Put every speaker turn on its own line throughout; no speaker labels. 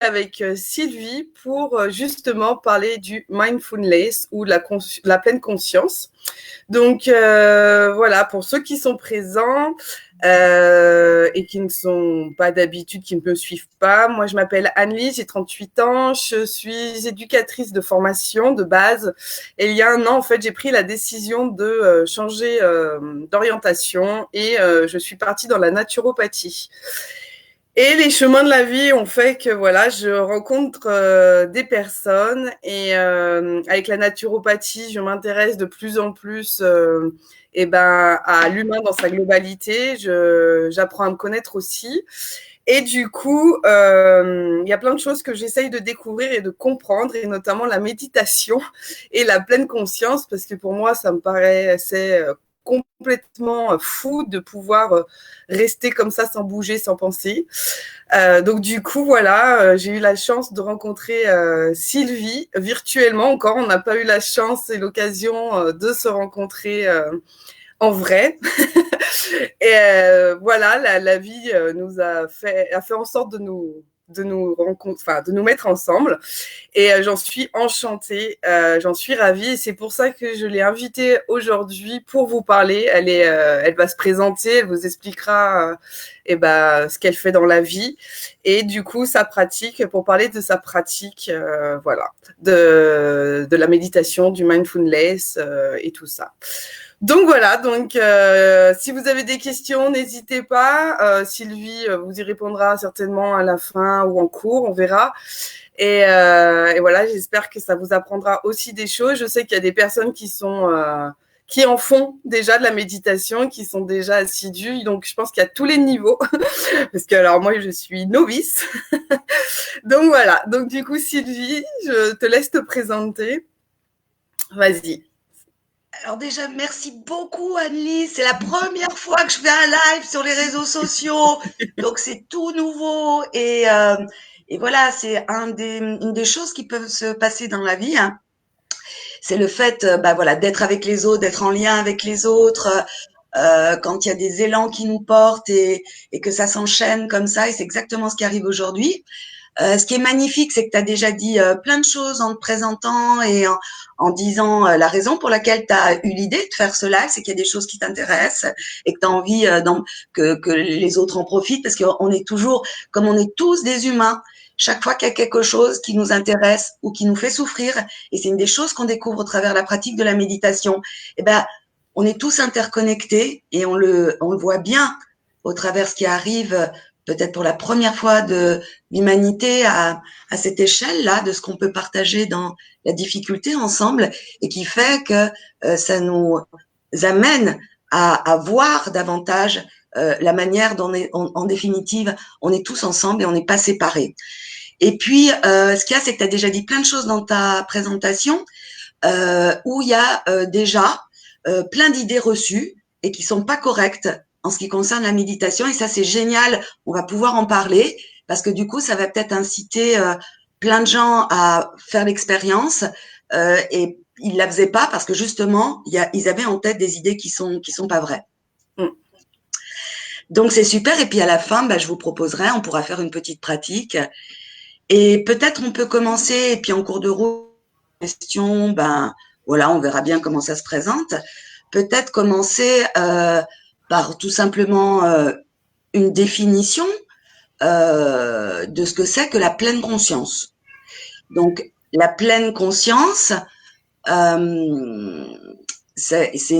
avec Sylvie pour justement parler du mindfulness ou la pleine conscience. Donc voilà, pour ceux qui sont présents et qui ne sont pas d'habitude, qui ne me suivent pas, moi je m'appelle Anne-Lise, j'ai 38 ans, je suis éducatrice de formation de base. Et il y a un an, en fait, j'ai pris la décision de changer d'orientation et je suis partie dans la naturopathie. Et les chemins de la vie ont fait que voilà, je rencontre des personnes et avec la naturopathie, je m'intéresse de plus en plus à l'humain dans sa globalité. J'apprends à me connaître aussi. Et du coup, il y a plein de choses que j'essaye de découvrir et de comprendre, et notamment la méditation et la pleine conscience, parce que pour moi, ça me paraît assez complètement fou de pouvoir rester comme ça sans bouger, sans penser. Donc du coup, voilà, j'ai eu la chance de rencontrer Sylvie virtuellement encore. On n'a pas eu la chance et l'occasion de se rencontrer en vrai. Et voilà, la vie a fait en sorte de nous rencontrer, enfin, de nous mettre ensemble. Et j'en suis enchantée, j'en suis ravie. Et c'est pour ça que je l'ai invitée aujourd'hui pour vous parler. Elle va se présenter, elle vous expliquera ce qu'elle fait dans la vie et du coup sa pratique, pour parler de sa pratique, voilà, de la méditation, du mindfulness et tout ça. Donc voilà, si vous avez des questions, n'hésitez pas. Sylvie vous y répondra certainement à la fin ou en cours, on verra. Et voilà, j'espère que ça vous apprendra aussi des choses. Je sais qu'il y a des personnes qui en font déjà de la méditation, qui sont déjà assidus. Donc, je pense qu'il y a tous les niveaux. Parce que, alors, moi, je suis novice. Donc, voilà. Donc, du coup, Sylvie, je te laisse te présenter. Vas-y.
Alors déjà, merci beaucoup Anne-Lise. C'est la première fois que je fais un live sur les réseaux sociaux, donc c'est tout nouveau et voilà, c'est une des choses qui peuvent se passer dans la vie, hein. C'est le fait, voilà, d'être avec les autres, d'être en lien avec les autres, quand il y a des élans qui nous portent et que ça s'enchaîne comme ça, et c'est exactement ce qui arrive aujourd'hui. Ce qui est magnifique, c'est que tu as déjà dit plein de choses en te présentant et en disant la raison pour laquelle tu as eu l'idée de faire ce live, c'est qu'il y a des choses qui t'intéressent et que tu as envie que les autres en profitent, parce qu'on est toujours, comme on est tous des humains, chaque fois qu'il y a quelque chose qui nous intéresse ou qui nous fait souffrir, et c'est une des choses qu'on découvre au travers de la pratique de la méditation, eh ben, on est tous interconnectés et on le voit bien au travers ce qui arrive peut-être pour la première fois de l'humanité à cette échelle-là, de ce qu'on peut partager dans la difficulté ensemble, et qui fait que ça nous amène à voir davantage la manière dont en définitive, on est tous ensemble et on n'est pas séparés. Et puis, ce qu'il y a, c'est que tu as déjà dit plein de choses dans ta présentation où il y a déjà plein d'idées reçues et qui sont pas correctes en ce qui concerne la méditation. Et ça, c'est génial. On va pouvoir en parler parce que du coup, ça va peut-être inciter plein de gens à faire l'expérience et ils la faisaient pas parce que justement, ils avaient en tête des idées qui sont pas vraies. Donc c'est super. Et puis à la fin, je vous proposerai, on pourra faire une petite pratique. Et peut-être on peut commencer, et puis en cours de route, question, voilà, on verra bien comment ça se présente. Peut-être commencer par tout simplement une définition de ce que c'est que la pleine conscience. Donc, la pleine conscience, ça c'est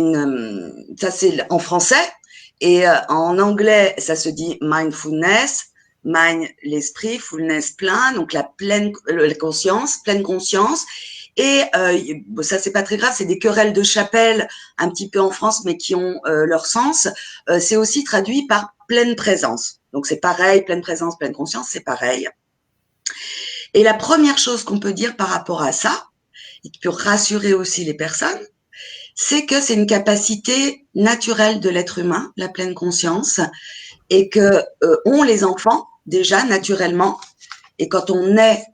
en français, et en anglais, ça se dit mindfulness. Mind, l'esprit, fulness, plein, donc la pleine la conscience, pleine conscience. Et ça, c'est pas très grave, c'est des querelles de chapelle un petit peu en France, mais qui ont leur sens. C'est aussi traduit par pleine présence. Donc c'est pareil, pleine présence, pleine conscience, c'est pareil. Et la première chose qu'on peut dire par rapport à ça, et qui peut rassurer aussi les personnes, c'est que c'est une capacité naturelle de l'être humain, la pleine conscience, et que ont les enfants déjà naturellement, et quand on est,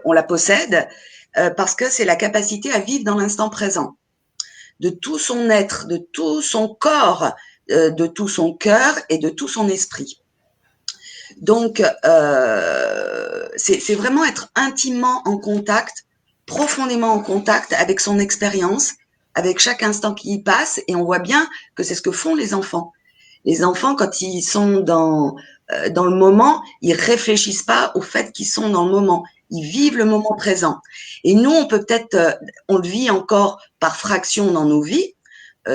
on la possède, parce que c'est la capacité à vivre dans l'instant présent, de tout son être, de tout son corps, de tout son cœur et de tout son esprit. Donc, c'est vraiment être intimement en contact, profondément en contact avec son expérience, avec chaque instant qui y passe. Et on voit bien que c'est ce que font les enfants. Les enfants, quand ils sont dans le moment, ils réfléchissent pas au fait qu'ils sont dans le moment. Ils vivent le moment présent. Et nous, on peut peut-être, on le vit encore par fraction dans nos vies,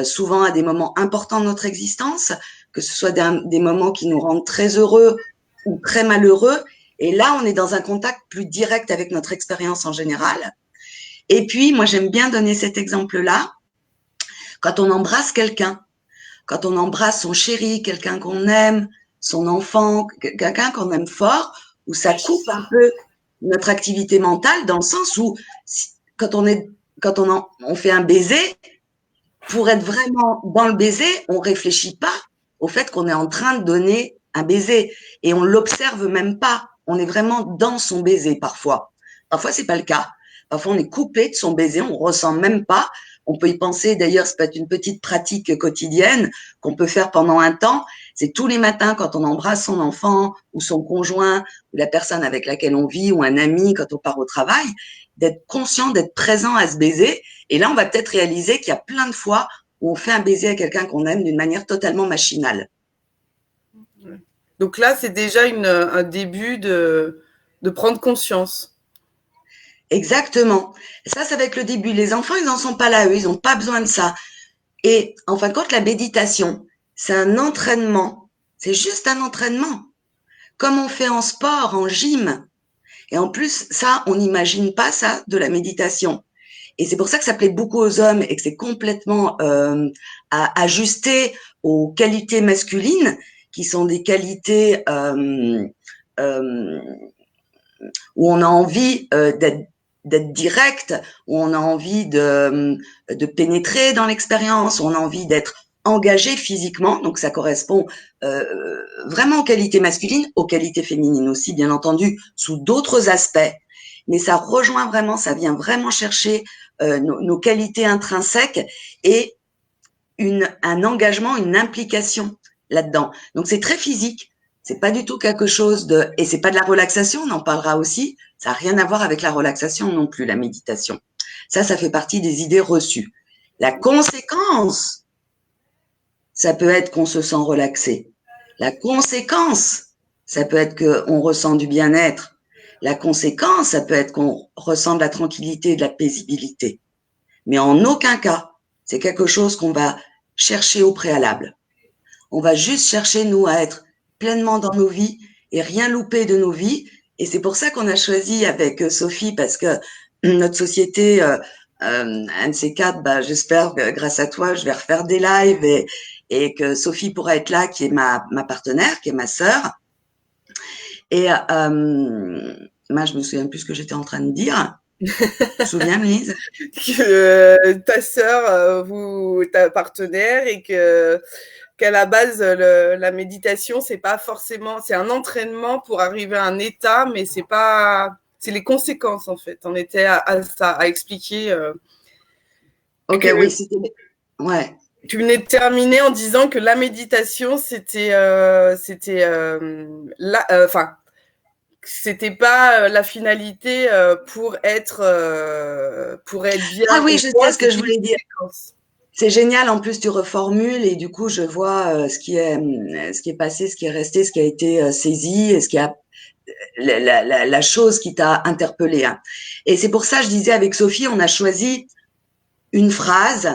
souvent à des moments importants de notre existence, que ce soit des moments qui nous rendent très heureux ou très malheureux. Et là, on est dans un contact plus direct avec notre expérience en général. Et puis, moi, j'aime bien donner cet exemple-là. Quand on embrasse quelqu'un, quand on embrasse son chéri, quelqu'un qu'on aime, son enfant, quelqu'un qu'on aime fort, où ça coupe un peu notre activité mentale, dans le sens où quand on fait un baiser, pour être vraiment dans le baiser, on réfléchit pas au fait qu'on est en train de donner un baiser et on l'observe même pas. On est vraiment dans son baiser parfois. Parfois c'est pas le cas. Parfois on est coupé de son baiser, on ressent même pas. On peut y penser. D'ailleurs, c'est peut-être une petite pratique quotidienne qu'on peut faire pendant un temps. C'est tous les matins quand on embrasse son enfant ou son conjoint ou la personne avec laquelle on vit ou un ami quand on part au travail, d'être conscient, d'être présent à ce baiser. Et là, on va peut-être réaliser qu'il y a plein de fois où on fait un baiser à quelqu'un qu'on aime d'une manière totalement machinale.
Donc là, c'est déjà un début de prendre conscience.
Exactement. Ça va être le début. Les enfants, ils n'en sont pas là, eux, ils n'ont pas besoin de ça. Et en fin de compte, la méditation, c'est un entraînement. C'est juste un entraînement. Comme on fait en sport, en gym. Et en plus, ça, on n'imagine pas ça de la méditation. Et c'est pour ça que ça plaît beaucoup aux hommes et que c'est complètement ajusté aux qualités masculines, qui sont des qualités euh, où on a envie d'être direct, où on a envie de pénétrer dans l'expérience, où on a envie d'être engagé physiquement. Donc ça correspond vraiment aux qualités masculines, aux qualités féminines aussi, bien entendu, sous d'autres aspects. Mais ça rejoint vraiment, ça vient vraiment chercher nos qualités intrinsèques et un engagement, une implication là-dedans. Donc c'est très physique. C'est pas du tout quelque chose et c'est pas de la relaxation, on en parlera aussi. Ça n'a rien à voir avec la relaxation non plus, la méditation. Ça fait partie des idées reçues. La conséquence, ça peut être qu'on se sent relaxé. La conséquence, ça peut être qu'on ressent du bien-être. La conséquence, ça peut être qu'on ressent de la tranquillité et de la paisibilité. Mais en aucun cas, c'est quelque chose qu'on va chercher au préalable. On va juste chercher, nous, à être pleinement dans nos vies et rien louper de nos vies. Et c'est pour ça qu'on a choisi avec Sophie, parce que notre société, un de ces quatre, j'espère que grâce à toi, je vais refaire des lives et que Sophie pourra être là, qui est ma partenaire, qui est ma sœur. Et moi, je me souviens plus ce que j'étais en train de dire. Tu te souviens, Lise?
Que ta sœur, ta partenaire, et qu'à la base, la méditation, c'est pas forcément, c'est un entraînement pour arriver à un état, mais c'est les conséquences en fait. On était à ça, à expliquer.
Ok, oui, c'était. Ouais.
Tu venais de terminer en disant que la méditation, c'était c'était pas la finalité pour être bien.
Ah oui, je sais ce que je voulais dire. C'est génial. En plus, tu reformules et du coup, je vois ce qui est passé, ce qui est resté, ce qui a été saisi et ce qui a la chose qui t'a interpellé. Hein. Et c'est pour ça, je disais avec Sophie, on a choisi une phrase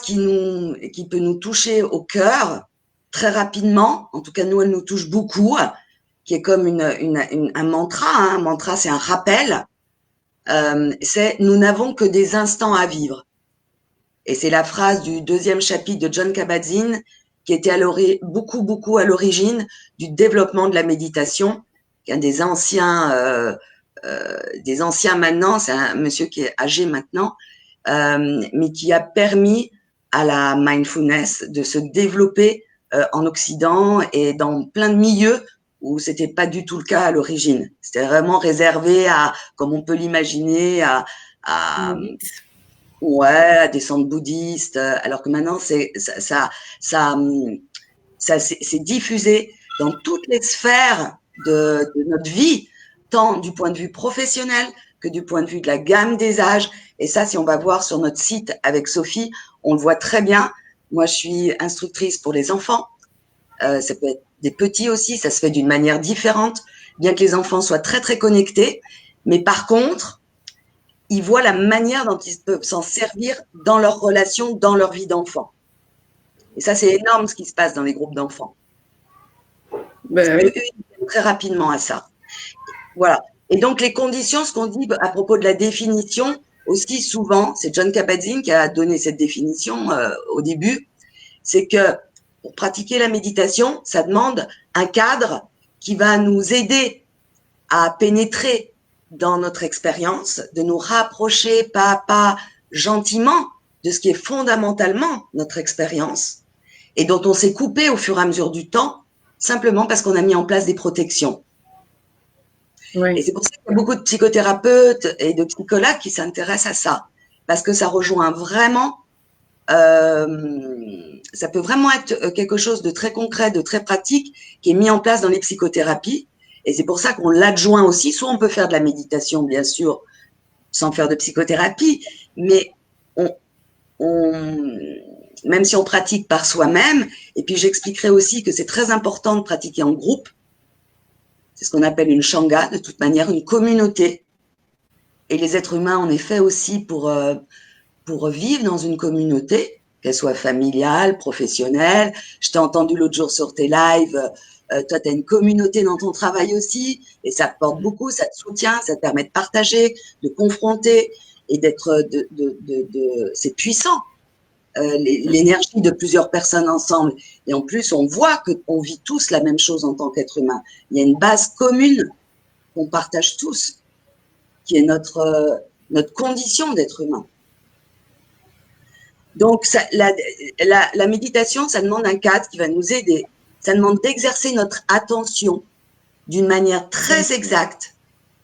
qui peut nous toucher au cœur très rapidement. En tout cas, nous, elle nous touche beaucoup, qui est comme un mantra. Hein. Un mantra, c'est un rappel. C'est nous n'avons que des instants à vivre. Et c'est la phrase du 2e chapitre de Jon Kabat-Zinn qui était beaucoup à l'origine du développement de la méditation. Un des anciens maintenant, c'est un monsieur qui est âgé maintenant, mais qui a permis à la mindfulness de se développer en Occident et dans plein de milieux où c'était pas du tout le cas à l'origine. C'était vraiment réservé à, comme on peut l'imaginer, à ouais, des centres bouddhistes, alors que maintenant c'est diffusé dans toutes les sphères de notre vie, tant du point de vue professionnel que du point de vue de la gamme des âges. Et ça, si on va voir sur notre site avec Sophie, on le voit très bien. Moi, je suis instructrice pour les enfants. Ça peut être des petits aussi, ça se fait d'une manière différente, bien que les enfants soient très, très connectés. Mais par contre, ils voient la manière dont ils peuvent s'en servir dans leur relation, dans leur vie d'enfant. Et ça, c'est énorme ce qui se passe dans les groupes d'enfants.
Ben oui.
Ils viennent très rapidement à ça. Voilà. Et donc, les conditions, ce qu'on dit à propos de la définition, aussi souvent, c'est John Kabat-Zinn qui a donné cette définition au début, c'est que pour pratiquer la méditation, ça demande un cadre qui va nous aider à pénétrer dans notre expérience, de nous rapprocher pas à pas, gentiment, de ce qui est fondamentalement notre expérience et dont on s'est coupé au fur et à mesure du temps, simplement parce qu'on a mis en place des protections.
Oui.
Et c'est pour ça qu'il y a beaucoup de psychothérapeutes et de psychologues qui s'intéressent à ça, parce que ça rejoint vraiment, ça peut vraiment être quelque chose de très concret, de très pratique, qui est mis en place dans les psychothérapies. Et c'est pour ça qu'on l'adjoint aussi. Soit on peut faire de la méditation, bien sûr, sans faire de psychothérapie, mais même si on pratique par soi-même, et puis j'expliquerai aussi que c'est très important de pratiquer en groupe. C'est ce qu'on appelle une shanga, de toute manière, une communauté. Et les êtres humains, en effet, aussi pour vivre dans une communauté, qu'elle soit familiale, professionnelle. Je t'ai entendu l'autre jour sur tes lives, toi, tu as une communauté dans ton travail aussi, et ça te porte beaucoup, ça te soutient, ça te permet de partager, de confronter, et d'être, c'est puissant, l'énergie de plusieurs personnes ensemble. Et en plus, on voit qu'on vit tous la même chose en tant qu'être humain. Il y a une base commune qu'on partage tous, qui est notre condition d'être humain. Donc, la méditation, ça demande un cadre qui va nous aider. Ça demande d'exercer notre attention d'une manière très exacte,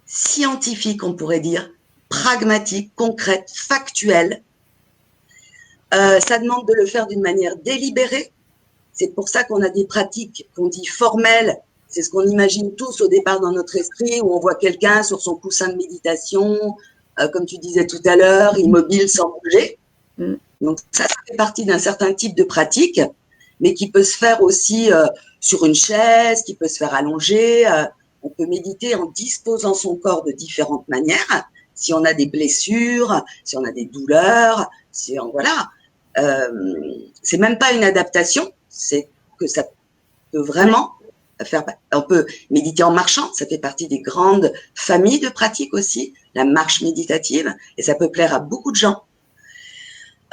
scientifique, on pourrait dire, pragmatique, concrète, factuelle. Ça demande de le faire d'une manière délibérée. C'est pour ça qu'on a des pratiques qu'on dit formelles. C'est ce qu'on imagine tous au départ dans notre esprit, où on voit quelqu'un sur son coussin de méditation, comme tu disais tout à l'heure, immobile sans bouger. Donc ça fait partie d'un certain type de pratique, mais qui peut se faire aussi sur une chaise, qui peut se faire allongé. On peut méditer en disposant son corps de différentes manières. Si on a des blessures, si on a des douleurs, si on, voilà. C'est même pas une adaptation, c'est que ça peut vraiment faire. On peut méditer en marchant, ça fait partie des grandes familles de pratiques aussi, la marche méditative, et ça peut plaire à beaucoup de gens.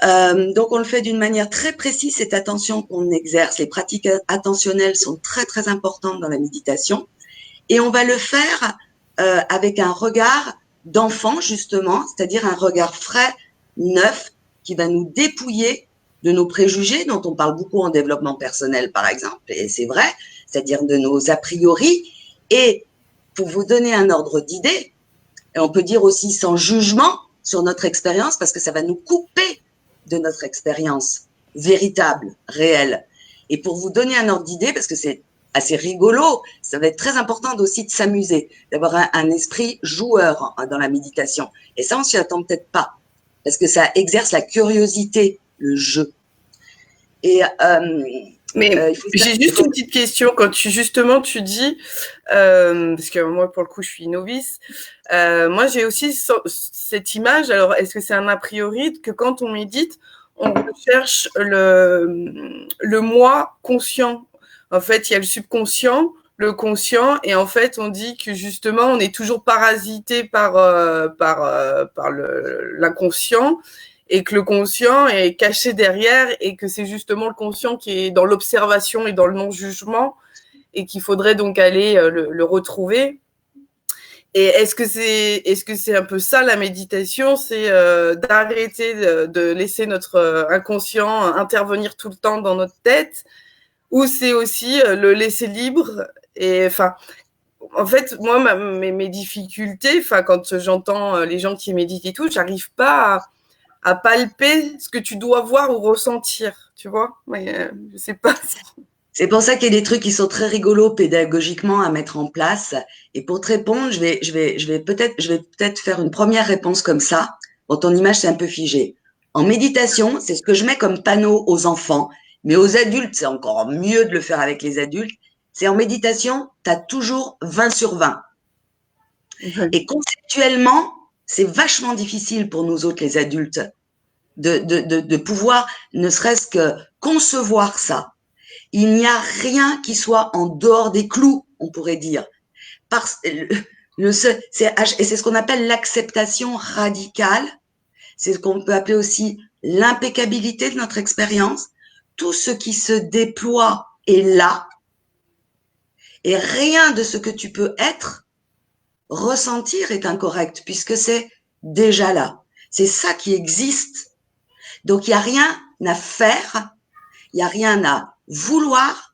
Donc, on le fait d'une manière très précise, cette attention qu'on exerce. Les pratiques attentionnelles sont très, très importantes dans la méditation. Et on va le faire avec un regard d'enfant, justement, c'est-à-dire un regard frais, neuf, qui va nous dépouiller de nos préjugés, dont on parle beaucoup en développement personnel, par exemple, et c'est vrai, c'est-à-dire de nos a priori. Et pour vous donner un ordre d'idée, et on peut dire aussi sans jugement sur notre expérience, parce que ça va nous couper de notre expérience véritable, réelle. Et pour vous donner un ordre d'idée, parce que c'est assez rigolo, ça va être très important aussi de s'amuser, d'avoir un esprit joueur dans la méditation. Et ça, on s'y attend peut-être pas, parce que ça exerce la curiosité, le jeu. Et
mais j'ai juste une petite question. Quand tu dis, parce que moi pour le coup je suis novice, moi j'ai aussi cette image. Alors est-ce que c'est un a priori que quand on médite, on recherche le moi conscient? En fait, il y a le subconscient, le conscient, et en fait on dit que justement on est toujours parasité par l'inconscient, et que le conscient est caché derrière, et que c'est justement le conscient qui est dans l'observation et dans le non-jugement, et qu'il faudrait donc aller le retrouver. Et est-ce que c'est un peu ça la méditation, c'est d'arrêter de laisser notre inconscient intervenir tout le temps dans notre tête, ou c'est aussi le laisser libre? Et enfin, en fait, moi, mes difficultés, enfin, quand j'entends les gens qui méditent et tout, j'arrive pas à palper ce que tu dois voir ou ressentir, tu vois. Mais je sais pas si...
C'est pour ça qu'il y a des trucs qui sont très rigolos pédagogiquement à mettre en place. Et pour te répondre, je vais peut-être faire une première réponse comme ça. Bon, ton image, c'est un peu figé. En méditation, c'est ce que je mets comme panneau aux enfants. Mais aux adultes, c'est encore mieux de le faire avec les adultes. C'est en méditation, tu as toujours 20 sur 20. Et conceptuellement, c'est vachement difficile pour nous autres, les adultes, de pouvoir ne serait-ce que concevoir ça. Il n'y a rien qui soit en dehors des clous, on pourrait dire. C'est ce qu'on appelle l'acceptation radicale. C'est ce qu'on peut appeler aussi l'impeccabilité de notre expérience. Tout ce qui se déploie est là. Et rien de ce que tu peux être, ressentir est incorrect, puisque c'est déjà là. C'est ça qui existe. Donc, il n'y a rien à faire, il n'y a rien à vouloir,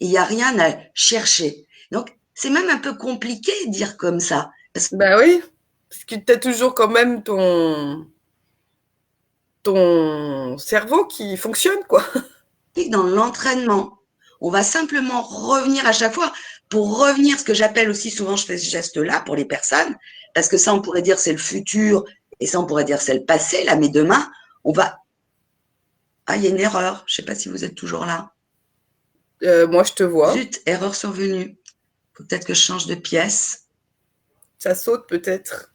il n'y a rien à chercher. Donc, c'est même un peu compliqué de dire comme ça.
Ben oui, parce que tu as toujours quand même ton cerveau qui fonctionne, quoi.
Dans l'entraînement, on va simplement revenir à chaque fois pour revenir, ce que j'appelle aussi souvent, je fais ce geste-là pour les personnes, parce que ça, on pourrait dire c'est le futur, et ça, on pourrait dire c'est le passé, là, mais demain, on va... Ah, il y a une erreur, je ne sais pas si vous êtes toujours là.
Moi, je te vois.
Zut, erreur survenue. Faut peut-être que je change de pièce.
Ça saute peut-être.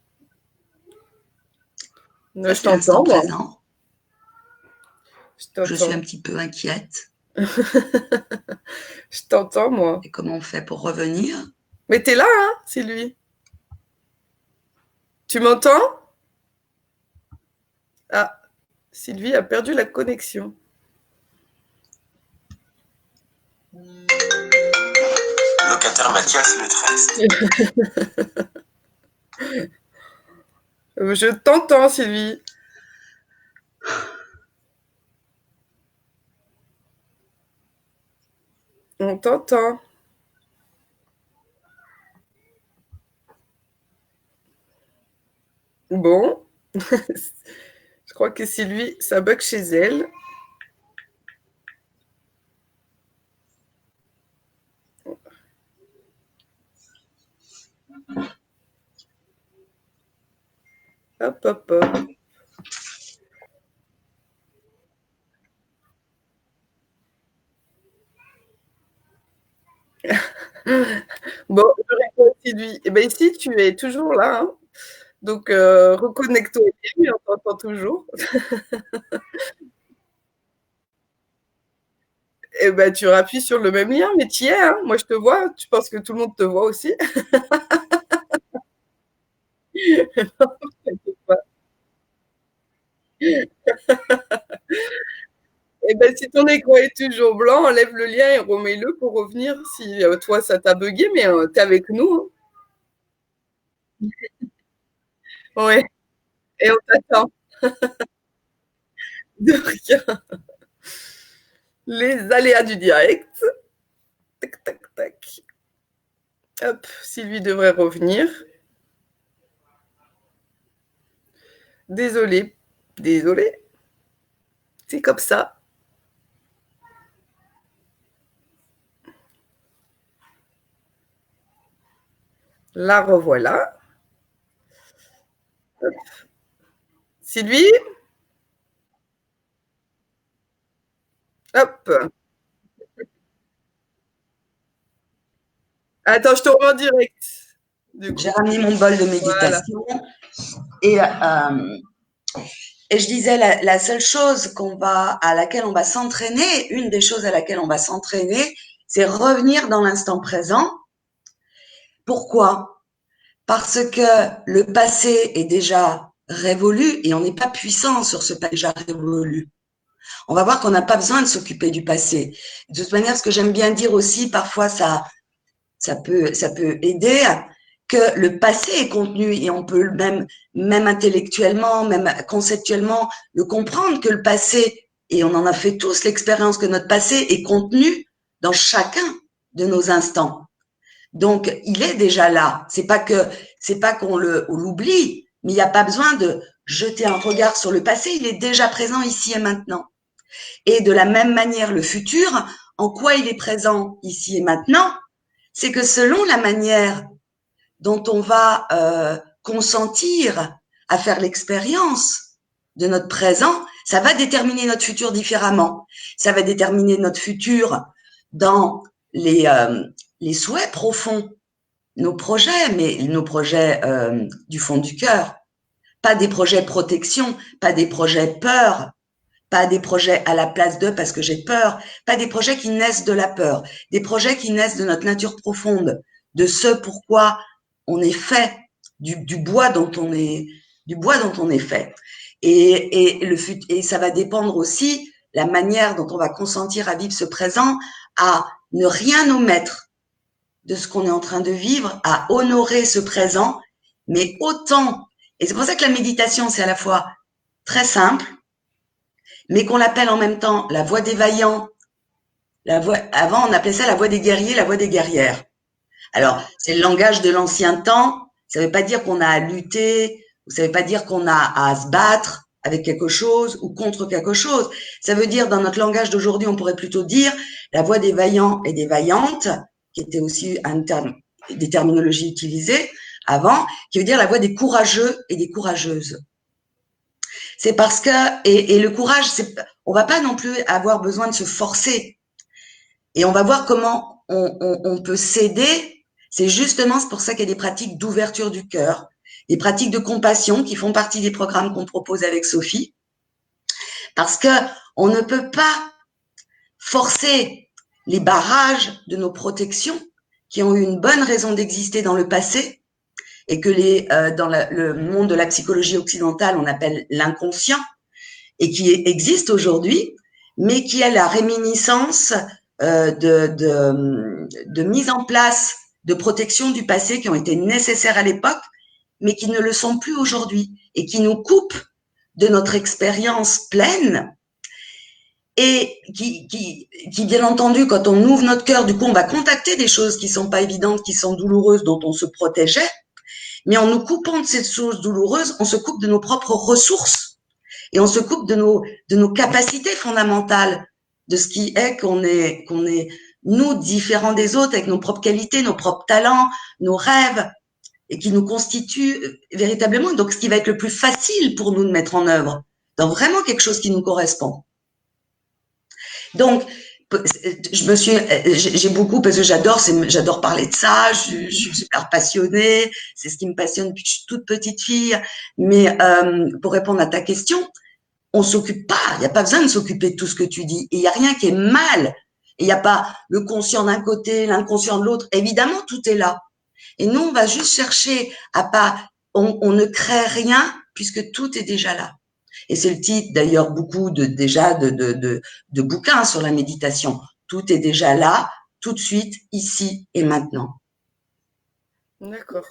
Ça,
Je
c'est l'instant
t'entends, moi.
présent. Je suis un petit peu inquiète.
Je t'entends, moi.
Et comment on fait pour revenir?
Mais t'es là, hein, Sylvie? Tu m'entends? Ah, Sylvie a perdu la connexion.
Locataire Mathias le 13.
Je t'entends, Sylvie. On t'entend. Bon. Je crois que Sylvie, ça bug chez elle. Hop, hop, hop. Bon, je réponds Sylvie. Eh bien, ici, tu es toujours là, hein. Donc, reconnecte-toi bien, mais on t'entend toujours. Eh ben, tu appuies sur le même lien, mais tu y es, hein. Moi, je te vois. Tu penses que tout le monde te voit aussi? Non, t'inquiète pas. Eh ben, si ton écran est toujours blanc, enlève le lien et remets-le pour revenir si toi, ça t'a bugué, mais tu es avec nous, hein. Ouais, et on t'attend. De rien. Les aléas du direct. Tac, tac, tac. Hop, Sylvie devrait revenir. Désolée, désolée. C'est comme ça. La revoilà. Hop. Sylvie, hop. Attends, je te remets en direct.
J'ai ramené mon bol de
Voilà.
méditation. Et, et je disais, la seule chose à laquelle on va s'entraîner, une des choses à laquelle on va s'entraîner, c'est revenir dans l'instant présent. Pourquoi? Parce que le passé est déjà révolu et on n'est pas puissant sur ce passé déjà révolu. On va voir qu'on n'a pas besoin de s'occuper du passé. De toute manière, ce que j'aime bien dire aussi, parfois ça peut aider, que le passé est contenu et on peut même intellectuellement, même conceptuellement, le comprendre que le passé, et on en a fait tous l'expérience que notre passé est contenu dans chacun de nos instants. Donc, il est déjà là. C'est pas qu'on l'oublie, mais il n'y a pas besoin de jeter un regard sur le passé. Il est déjà présent ici et maintenant. Et de la même manière, le futur, en quoi il est présent ici et maintenant, c'est que selon la manière dont on va consentir à faire l'expérience de notre présent, ça va déterminer notre futur différemment. Ça va déterminer notre futur dans les souhaits profonds, nos projets, mais nos projets du fond du cœur. Pas des projets protection, pas des projets peur, pas des projets à la place de parce que j'ai peur, pas des projets qui naissent de la peur, des projets qui naissent de notre nature profonde, de ce pourquoi on est fait, du bois dont on est fait. Et ça va dépendre aussi la manière dont on va consentir à vivre ce présent, à ne rien omettre de ce qu'on est en train de vivre, à honorer ce présent, mais autant. Et c'est pour ça que la méditation, c'est à la fois très simple, mais qu'on l'appelle en même temps la voie des vaillants. Avant, on appelait ça la voie des guerriers, la voie des guerrières. Alors, c'est le langage de l'ancien temps. Ça ne veut pas dire qu'on a à lutter, ça ne veut pas dire qu'on a à se battre avec quelque chose ou contre quelque chose. Ça veut dire, dans notre langage d'aujourd'hui, on pourrait plutôt dire la voie des vaillants et des vaillantes, qui était aussi des terminologies utilisées avant, qui veut dire la voie des courageux et des courageuses. C'est parce que, et le courage, on va pas non plus avoir besoin de se forcer. Et on va voir comment on peut s'aider. C'est justement pour ça qu'il y a des pratiques d'ouverture du cœur, des pratiques de compassion qui font partie des programmes qu'on propose avec Sophie. Parce que on ne peut pas forcer les barrages de nos protections qui ont eu une bonne raison d'exister dans le passé et que dans le monde de la psychologie occidentale, on appelle l'inconscient et qui existe aujourd'hui, mais qui a la réminiscence de mise en place de protection du passé qui ont été nécessaires à l'époque, mais qui ne le sont plus aujourd'hui et qui nous coupent de notre expérience pleine et qui, bien entendu, quand on ouvre notre cœur, du coup, on va contacter des choses qui sont pas évidentes, qui sont douloureuses, dont on se protégeait, mais en nous coupant de ces choses douloureuses, on se coupe de nos propres ressources et on se coupe de nos capacités fondamentales, de ce qui est qu'on est nous différents des autres avec nos propres qualités, nos propres talents, nos rêves et qui nous constituent véritablement. Donc, ce qui va être le plus facile pour nous de mettre en œuvre dans vraiment quelque chose qui nous correspond. Donc, j'ai beaucoup, parce que j'adore parler de ça, je suis super passionnée, c'est ce qui me passionne depuis que je suis toute petite fille. Mais pour répondre à ta question, on s'occupe pas, il n'y a pas besoin de s'occuper de tout ce que tu dis. Et il n'y a rien qui est mal. Il n'y a pas le conscient d'un côté, l'inconscient de l'autre. Évidemment, tout est là. Et nous, on va juste chercher à pas, on ne crée rien puisque tout est déjà là. Et c'est le titre d'ailleurs beaucoup de bouquins sur la méditation. Tout est déjà là, tout de suite, ici et maintenant.
D'accord.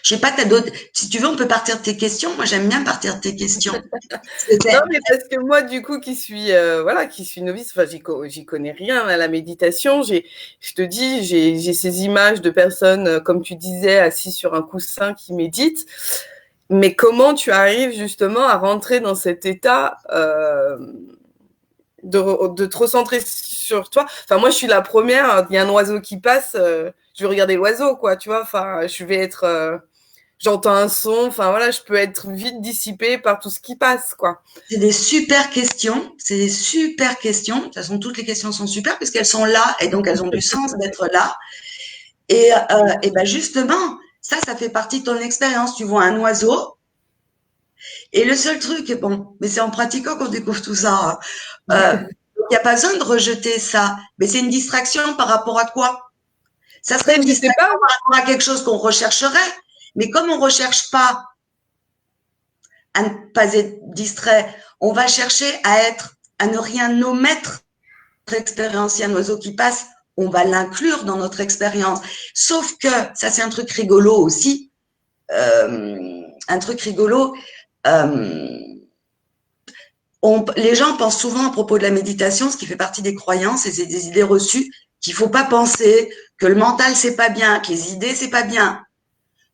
Je sais pas, t'as d'autres. Si tu veux, on peut partir de tes questions. Moi, j'aime bien partir de tes questions.
Non, mais parce que moi, du coup, qui suis novice, enfin, j'y connais rien à la méditation. Je te dis, j'ai ces images de personnes, comme tu disais, assis sur un coussin qui méditent. Mais comment tu arrives justement à rentrer dans cet état de te recentrer sur toi? Enfin, moi, je suis la première. Il y a un oiseau qui passe, je vais regarder l'oiseau, quoi. Tu vois. Enfin, je vais être, j'entends un son. Enfin, voilà, je peux être vite dissipée par tout ce qui passe, quoi.
C'est des super questions. C'est des super questions. De toute façon, toutes les questions sont super puisqu'elles sont là et donc elles ont du sens d'être là. Et ben justement. Ça fait partie de ton expérience. Tu vois un oiseau. Et le seul truc, bon, mais c'est en pratiquant qu'on découvre tout ça. Il n'y a pas besoin de rejeter ça. Mais c'est une distraction par rapport à quoi? Ça serait une distraction par rapport à quelque chose qu'on rechercherait. Mais comme on ne recherche pas à ne pas être distrait, on va chercher à ne rien omettre de notre expérience. Il y a un oiseau qui passe, on va l'inclure dans notre expérience. Sauf que, ça c'est un truc rigolo aussi, un truc rigolo, les gens pensent souvent à propos de la méditation, ce qui fait partie des croyances et c'est des idées reçues, qu'il faut pas penser, que le mental c'est pas bien, que les idées c'est pas bien.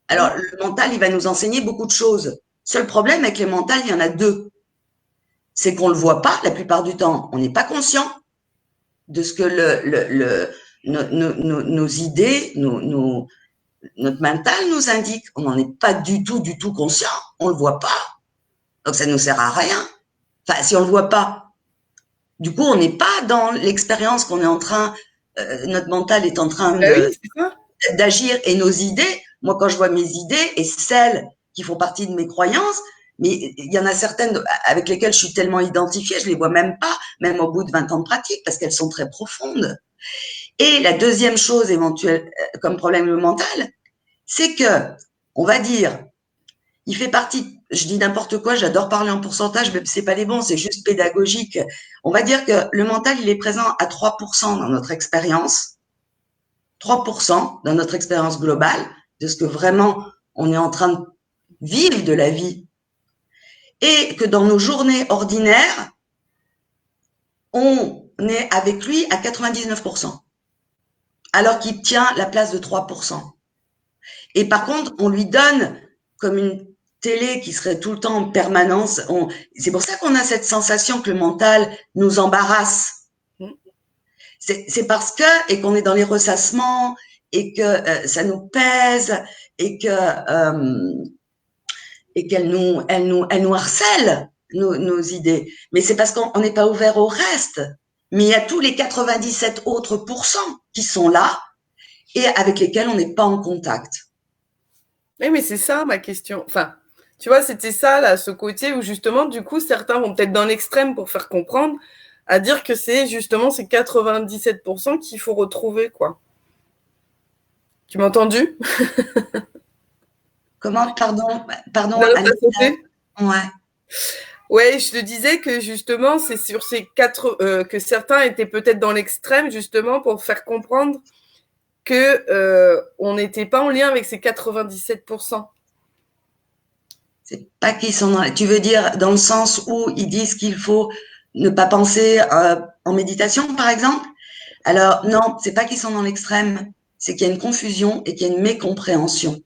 Alors, le mental, il va nous enseigner beaucoup de choses. Seul problème avec le mental, il y en a deux. C'est qu'on le voit pas la plupart du temps. On n'est pas conscient. de ce que nos idées, notre mental nous indique. On n'en est pas du tout conscient. On le voit pas. Donc, ça ne nous sert à rien. Enfin, si on le voit pas, du coup, on n'est pas dans l'expérience qu'on est en train, notre mental est en train
Oui, c'est ça.
d'agir. Et nos idées, moi, quand je vois mes idées et celles qui font partie de mes croyances, mais il y en a certaines avec lesquelles je suis tellement identifiée, je les vois même pas, même au bout de 20 ans de pratique, parce qu'elles sont très profondes. Et la deuxième chose éventuelle comme problème mental, c'est que, on va dire, il fait partie, je dis n'importe quoi, j'adore parler en pourcentage, mais c'est pas les bons, c'est juste pédagogique. On va dire que le mental, il est présent à 3% dans notre expérience, 3% dans notre expérience globale, de ce que vraiment on est en train de vivre de la vie. Et que dans nos journées ordinaires, on est avec lui à 99%, alors qu'il tient la place de 3%. Et par contre, on lui donne comme une télé qui serait tout le temps en permanence. C'est pour ça qu'on a cette sensation que le mental nous embarrasse. C'est parce que, et qu'on est dans les ressassements, et que ça nous pèse, et qu'elle nous harcèle, nos idées. Mais c'est parce qu'on n'est pas ouvert au reste. Mais il y a tous les 97 autres pourcents qui sont là et avec lesquels on n'est pas en contact.
Oui, mais c'est ça ma question. Enfin, tu vois, c'était ça, là, ce côté où justement, du coup, certains vont peut-être dans l'extrême pour faire comprendre, à dire que c'est justement ces 97% qu'il faut retrouver, quoi. Tu m'as entendu?
Comment? Pardon,
Non, ça a
Anita.
sauté.
Ouais.
Ouais, je te disais que justement, c'est sur ces que certains étaient peut-être dans l'extrême, justement, pour faire comprendre que on n'était pas en lien avec ces 97%.
C'est pas qu'ils sont dans, tu veux dire dans le sens où ils disent qu'il faut ne pas penser en méditation, par exemple? Alors, non, c'est pas qu'ils sont dans l'extrême, c'est qu'il y a une confusion et qu'il y a une mécompréhension.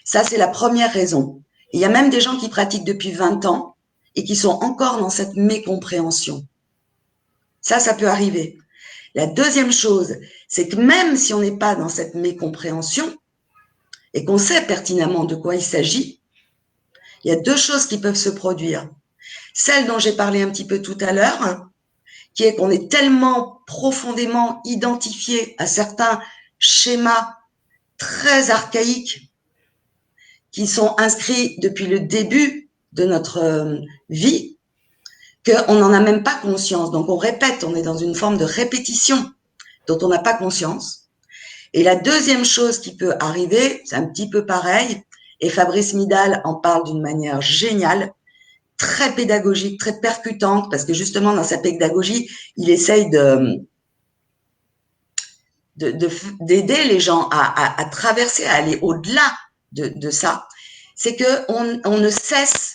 Ça, c'est la première raison. Il y a même des gens qui pratiquent depuis 20 ans et qui sont encore dans cette mécompréhension. Ça peut arriver. La deuxième chose, c'est que même si on n'est pas dans cette mécompréhension et qu'on sait pertinemment de quoi il s'agit, il y a deux choses qui peuvent se produire. Celle dont j'ai parlé un petit peu tout à l'heure, qui est qu'on est tellement profondément identifié à certains schémas très archaïques qui sont inscrits depuis le début de notre vie, qu'on n'en a même pas conscience. Donc on répète, on est dans une forme de répétition dont on n'a pas conscience. Et la deuxième chose qui peut arriver, c'est un petit peu pareil, et Fabrice Midal en parle d'une manière géniale, très pédagogique, très percutante, parce que justement dans sa pédagogie, il essaye d'aider les gens à traverser, à aller au-delà de ça. C'est qu'on ne cesse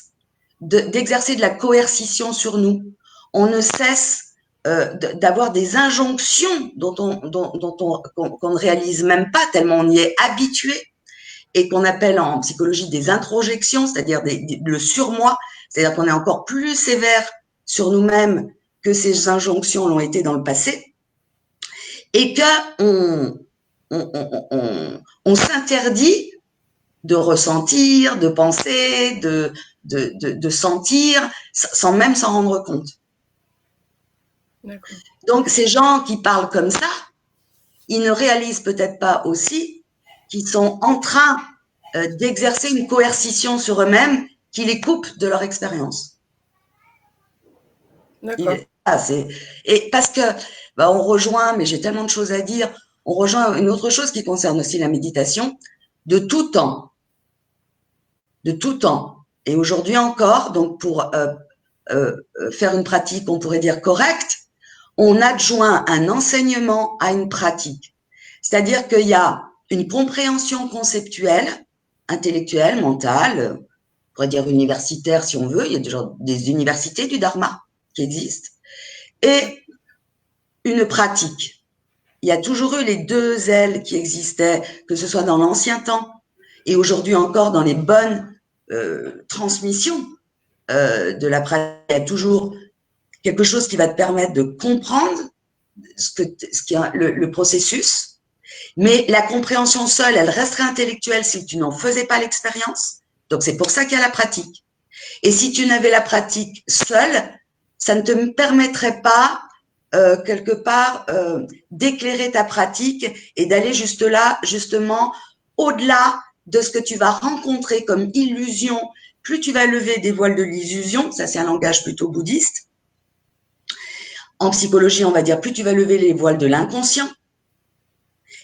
d'exercer de la coercition sur nous. On ne cesse d'avoir des injonctions qu'on ne réalise même pas tellement on y est habitué et qu'on appelle en psychologie des introjections, c'est-à-dire le surmoi, c'est-à-dire qu'on est encore plus sévère sur nous-mêmes que ces injonctions l'ont été dans le passé et qu'on s'interdit de ressentir, de penser, de sentir, sans même s'en rendre compte. Donc, ces gens qui parlent comme ça, ils ne réalisent peut-être pas aussi qu'ils sont en train d'exercer une coercition sur eux-mêmes qui les coupe de leur expérience.
D'accord.
Et parce que, on rejoint, mais j'ai tellement de choses à dire, on rejoint une autre chose qui concerne aussi la méditation, de tout temps. De tout temps. Et aujourd'hui encore, donc pour faire une pratique, on pourrait dire correcte, on adjoint un enseignement à une pratique. C'est-à-dire qu'il y a une compréhension conceptuelle, intellectuelle, mentale, on pourrait dire universitaire si on veut, il y a des universités du Dharma qui existent, et une pratique. Il y a toujours eu les deux ailes qui existaient, que ce soit dans l'ancien temps et aujourd'hui encore dans les bonnes transmissions de la pratique. Il y a toujours quelque chose qui va te permettre de comprendre, ce qui est le processus, mais la compréhension seule, elle resterait intellectuelle si tu n'en faisais pas l'expérience. Donc, c'est pour ça qu'il y a la pratique. Et si tu n'avais la pratique seule, ça ne te permettrait pas, quelque part, d'éclairer ta pratique et d'aller justement, au-delà de ce que tu vas rencontrer comme illusion. Plus tu vas lever des voiles de l'illusion, ça c'est un langage plutôt bouddhiste. En psychologie, on va dire, plus tu vas lever les voiles de l'inconscient,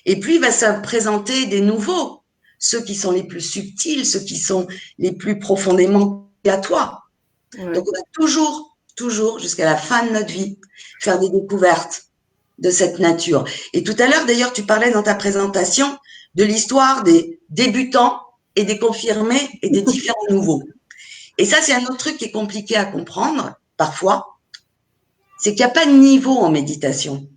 et plus il va se présenter des nouveaux, ceux qui sont les plus subtils, ceux qui sont les plus profondément à toi. Ouais. Donc, on va toujours, jusqu'à la fin de notre vie, faire des découvertes de cette nature. Et tout à l'heure, d'ailleurs, tu parlais dans ta présentation de l'histoire des débutants et des confirmés et des différents nouveaux. Et ça, c'est un autre truc qui est compliqué à comprendre, parfois, c'est qu'il n'y a pas de niveau en méditation.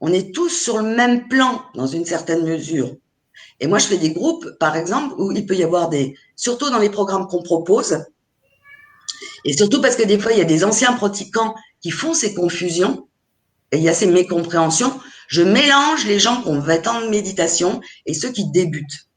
On est tous sur le même plan, dans une certaine mesure. Et moi, je fais des groupes, par exemple, où il peut y avoir surtout dans les programmes qu'on propose, et surtout parce que des fois, il y a des anciens pratiquants qui font ces confusions, et il y a ces mécompréhensions. Je mélange les gens qui ont 20 ans de méditation et ceux qui débutent.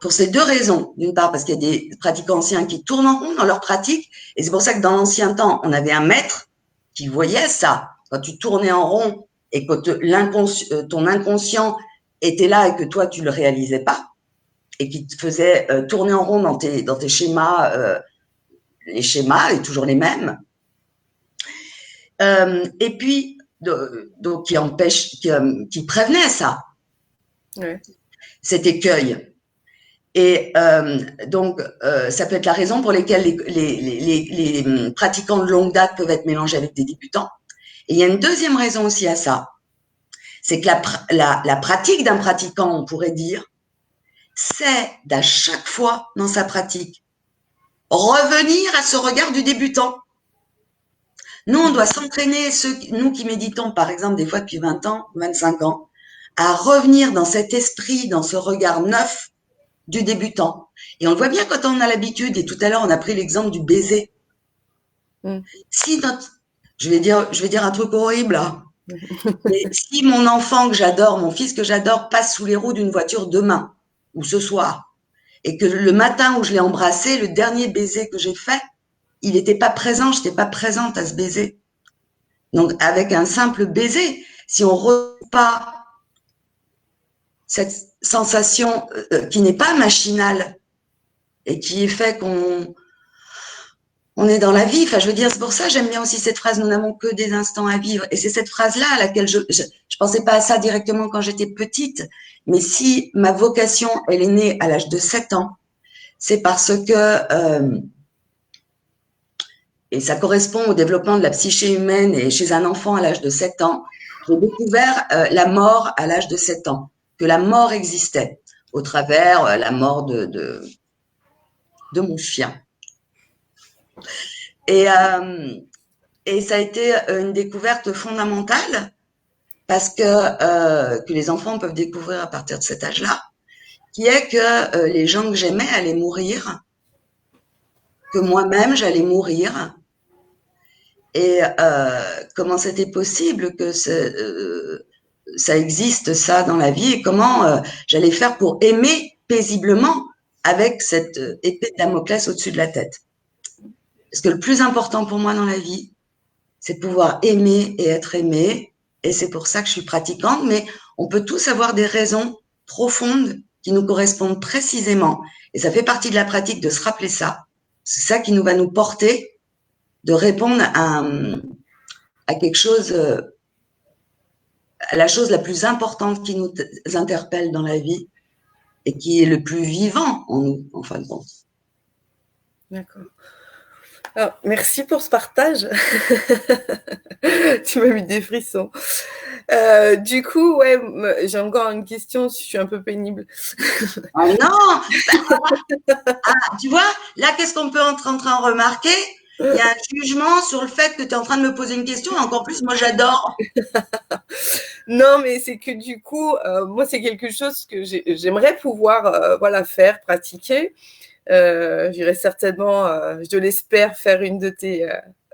Pour ces deux raisons. D'une part, parce qu'il y a des pratiquants anciens qui tournent en rond dans leur pratique, et c'est pour ça que dans l'ancien temps, on avait un maître qui voyait ça. Quand tu tournais en rond et que ton inconscient était là et que toi, tu le réalisais pas, et qui te faisait tourner en rond dans tes schémas, les schémas, et toujours les mêmes. Et puis, donc qui prévenait ça, ouais. Cet écueil. Et donc, ça peut être la raison pour laquelle les pratiquants de longue date peuvent être mélangés avec des débutants. Et il y a une deuxième raison aussi à ça, c'est que la pratique d'un pratiquant, on pourrait dire, c'est d'à chaque fois dans sa pratique revenir à ce regard du débutant. Nous, on doit s'entraîner, nous qui méditons, par exemple, des fois depuis 20 ans, 25 ans, à revenir dans cet esprit, dans ce regard neuf du débutant. Et on le voit bien quand on a l'habitude, et tout à l'heure, on a pris l'exemple du baiser. Si je vais dire un truc horrible, là. Mais si mon enfant que j'adore, mon fils que j'adore, passe sous les roues d'une voiture demain, ou ce soir, et que le matin où je l'ai embrassé, le dernier baiser que j'ai fait, il n'était pas présent, je n'étais pas présente à ce baiser. Donc, avec un simple baiser, si on ne retrouve pas cette sensation qui n'est pas machinale et qui est fait qu'on est dans la vie. Enfin, je veux dire, c'est pour ça j'aime bien aussi cette phrase, nous n'avons que des instants à vivre. Et c'est cette phrase-là à laquelle je pensais pas à ça directement quand j'étais petite, mais si ma vocation, elle est née à l'âge de 7 ans, c'est parce que et ça correspond au développement de la psyché humaine et chez un enfant à l'âge de 7 ans, j'ai découvert la mort à l'âge de 7 ans, que la mort existait au travers la mort de mon chien. Et ça a été une découverte fondamentale parce que les enfants peuvent découvrir à partir de cet âge-là, qui est que les gens que j'aimais allaient mourir, que moi-même j'allais mourir. Et comment c'était possible que ça existe, ça, dans la vie, et comment j'allais faire pour aimer paisiblement avec cette épée de Damoclès au-dessus de la tête. Parce que le plus important pour moi dans la vie, c'est de pouvoir aimer et être aimé, et c'est pour ça que je suis pratiquante, mais on peut tous avoir des raisons profondes qui nous correspondent précisément, et ça fait partie de la pratique de se rappeler ça. C'est ça qui nous va nous porter de répondre à quelque chose, à la chose la plus importante qui nous interpelle dans la vie et qui est le plus vivant en nous, en fin de compte.
D'accord. Alors, merci pour ce partage. Tu m'as mis des frissons. Du coup, ouais, j'ai encore une question si je suis un peu pénible.
Oh non tu vois, là, qu'est-ce qu'on peut être en train de remarquer? Il y a un jugement sur le fait que tu es en train de me poser une question, et encore plus, moi, j'adore.
Non, mais c'est que du coup, moi, c'est quelque chose que j'aimerais pouvoir faire, pratiquer. J'irai certainement, je l'espère, faire une de tes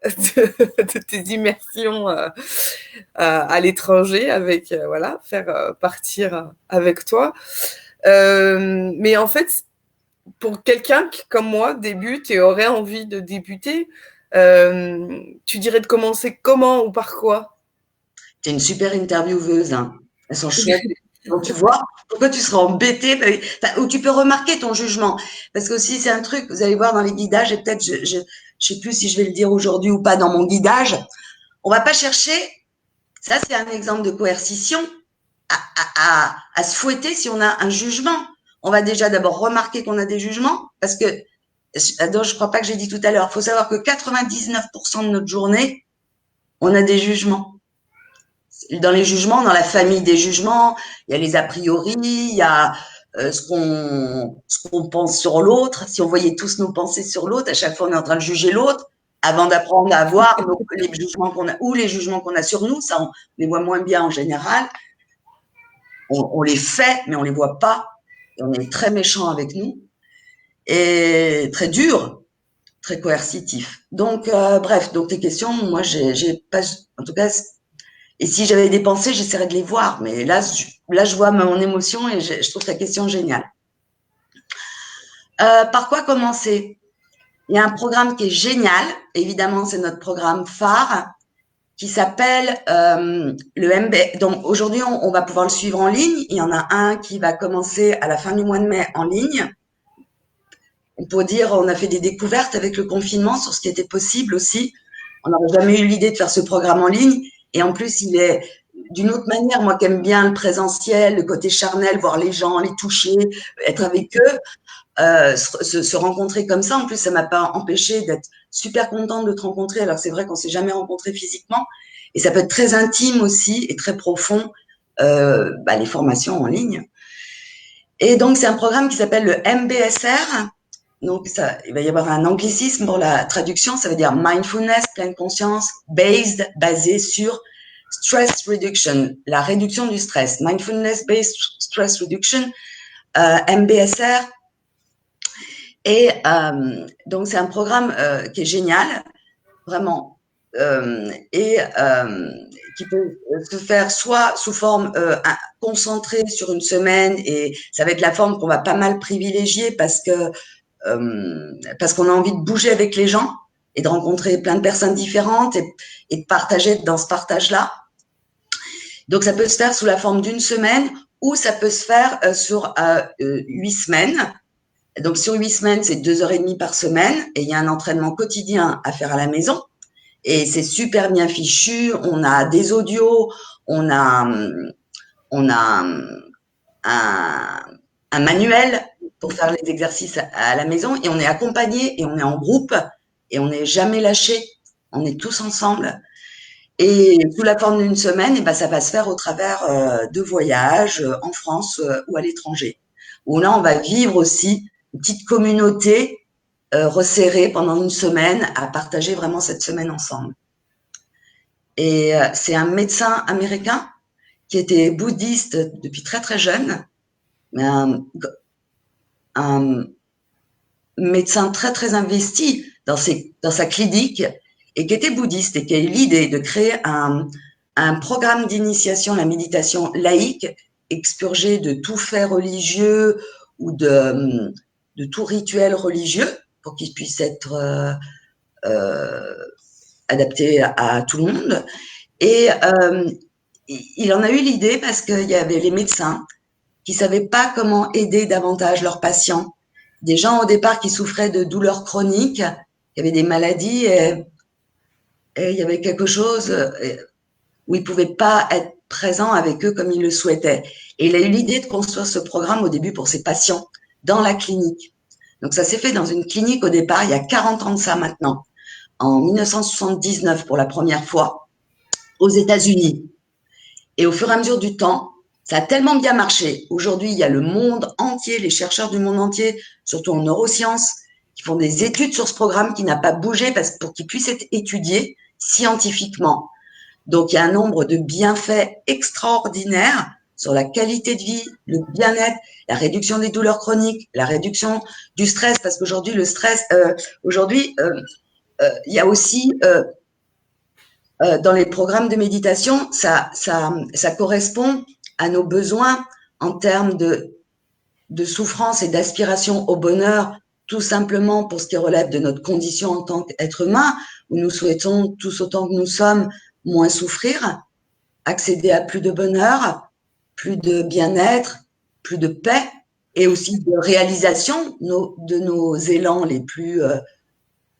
de tes immersions à l'étranger avec, voilà, faire partir avec toi. Mais en fait, pour quelqu'un qui, comme moi, débute et aurait envie de débuter, tu dirais de commencer comment ou par quoi?
Tu es une super intervieweuse, hein. Elles sont chouettes. Donc, tu vois, pourquoi tu seras embêtée, ou tu peux remarquer ton jugement. Parce que aussi, c'est un truc, vous allez voir dans les guidages, et peut-être, je sais plus si je vais le dire aujourd'hui ou pas dans mon guidage, on va pas chercher, ça c'est un exemple de coercition, à se fouetter si on a un jugement. On va déjà d'abord remarquer qu'on a des jugements, parce que, je crois pas que j'ai dit tout à l'heure, il faut savoir que 99% de notre journée, on a des jugements. Dans les jugements, dans la famille des jugements, il y a les a priori, il y a ce qu'on pense sur l'autre. Si on voyait tous nos pensées sur l'autre, à chaque fois on est en train de juger l'autre, avant d'apprendre à voir les jugements qu'on a ou les jugements qu'on a sur nous, ça on les voit moins bien en général. On les fait, mais on les voit pas. Et on est très méchant avec nous et très dur, très coercitif. Donc bref, donc tes questions, moi j'ai pas, en tout cas. Et si j'avais des pensées, j'essaierais de les voir. Mais là, je vois mon émotion et je trouve ta question géniale. Par quoi commencer? Il y a un programme qui est génial. Évidemment, c'est notre programme phare qui s'appelle le MB. Donc aujourd'hui, on va pouvoir le suivre en ligne. Il y en a un qui va commencer à la fin du mois de mai en ligne. On peut dire, on a fait des découvertes avec le confinement sur ce qui était possible aussi. On n'aurait jamais eu l'idée de faire ce programme en ligne. Et en plus, il est d'une autre manière. Moi qui aime bien le présentiel, le côté charnel, voir les gens, les toucher, être avec eux, se rencontrer comme ça. En plus, ça m'a pas empêché d'être super contente de te rencontrer. Alors c'est vrai qu'on s'est jamais rencontrés physiquement. Et ça peut être très intime aussi et très profond, les formations en ligne. Et donc, c'est un programme qui s'appelle le MBSR. Donc, il va y avoir un anglicisme pour la traduction. Ça veut dire mindfulness, pleine conscience, basé sur stress reduction, la réduction du stress. Mindfulness based stress reduction, MBSR. Et donc, c'est un programme qui est génial, vraiment, et qui peut se faire soit sous forme concentrée sur une semaine, et ça va être la forme qu'on va pas mal privilégier parce qu'on a envie de bouger avec les gens et de rencontrer plein de personnes différentes et de partager dans ce partage-là. Donc, ça peut se faire sous la forme d'une semaine ou ça peut se faire sur 8 semaines. Donc, sur 8 semaines, c'est 2h30 par semaine et il y a un entraînement quotidien à faire à la maison. Et c'est super bien fichu. On a des audios, on a un manuel pour faire les exercices à la maison et on est accompagné et on est en groupe et on n'est jamais lâché. On est tous ensemble. Et sous la forme d'une semaine, et ben, ça va se faire au travers de voyages en France ou à l'étranger. Où là, on va vivre aussi une petite communauté resserrée pendant une semaine à partager vraiment cette semaine ensemble. Et c'est un médecin américain qui était bouddhiste depuis très très jeune, mais un médecin très très investi dans sa clinique et qui était bouddhiste et qui a eu l'idée de créer un programme d'initiation à la méditation laïque, expurgé de tout fait religieux ou de tout rituel religieux pour qu'il puisse être adapté à tout le monde. Et il en a eu l'idée parce qu'il y avait les médecins qui savaient pas comment aider davantage leurs patients. Des gens au départ qui souffraient de douleurs chroniques, qui avaient des maladies et il y avait quelque chose où il pouvait pas être présent avec eux comme il le souhaitait. Et il a eu l'idée de construire ce programme au début pour ses patients dans la clinique. Donc ça s'est fait dans une clinique au départ, il y a 40 ans de ça maintenant, en 1979 pour la première fois, aux États-Unis. Et au fur et à mesure du temps, ça a tellement bien marché. Aujourd'hui, il y a le monde entier, les chercheurs du monde entier, surtout en neurosciences, qui font des études sur ce programme qui n'a pas bougé pour qu'il puisse être étudié scientifiquement. Donc, il y a un nombre de bienfaits extraordinaires sur la qualité de vie, le bien-être, la réduction des douleurs chroniques, la réduction du stress, parce qu'aujourd'hui, le stress, il y a aussi dans les programmes de méditation, ça correspond à nos besoins en termes de souffrance et d'aspiration au bonheur, tout simplement pour ce qui relève de notre condition en tant qu'être humain, où nous souhaitons tous autant que nous sommes moins souffrir, accéder à plus de bonheur, plus de bien-être, plus de paix et aussi de réalisation de nos élans les plus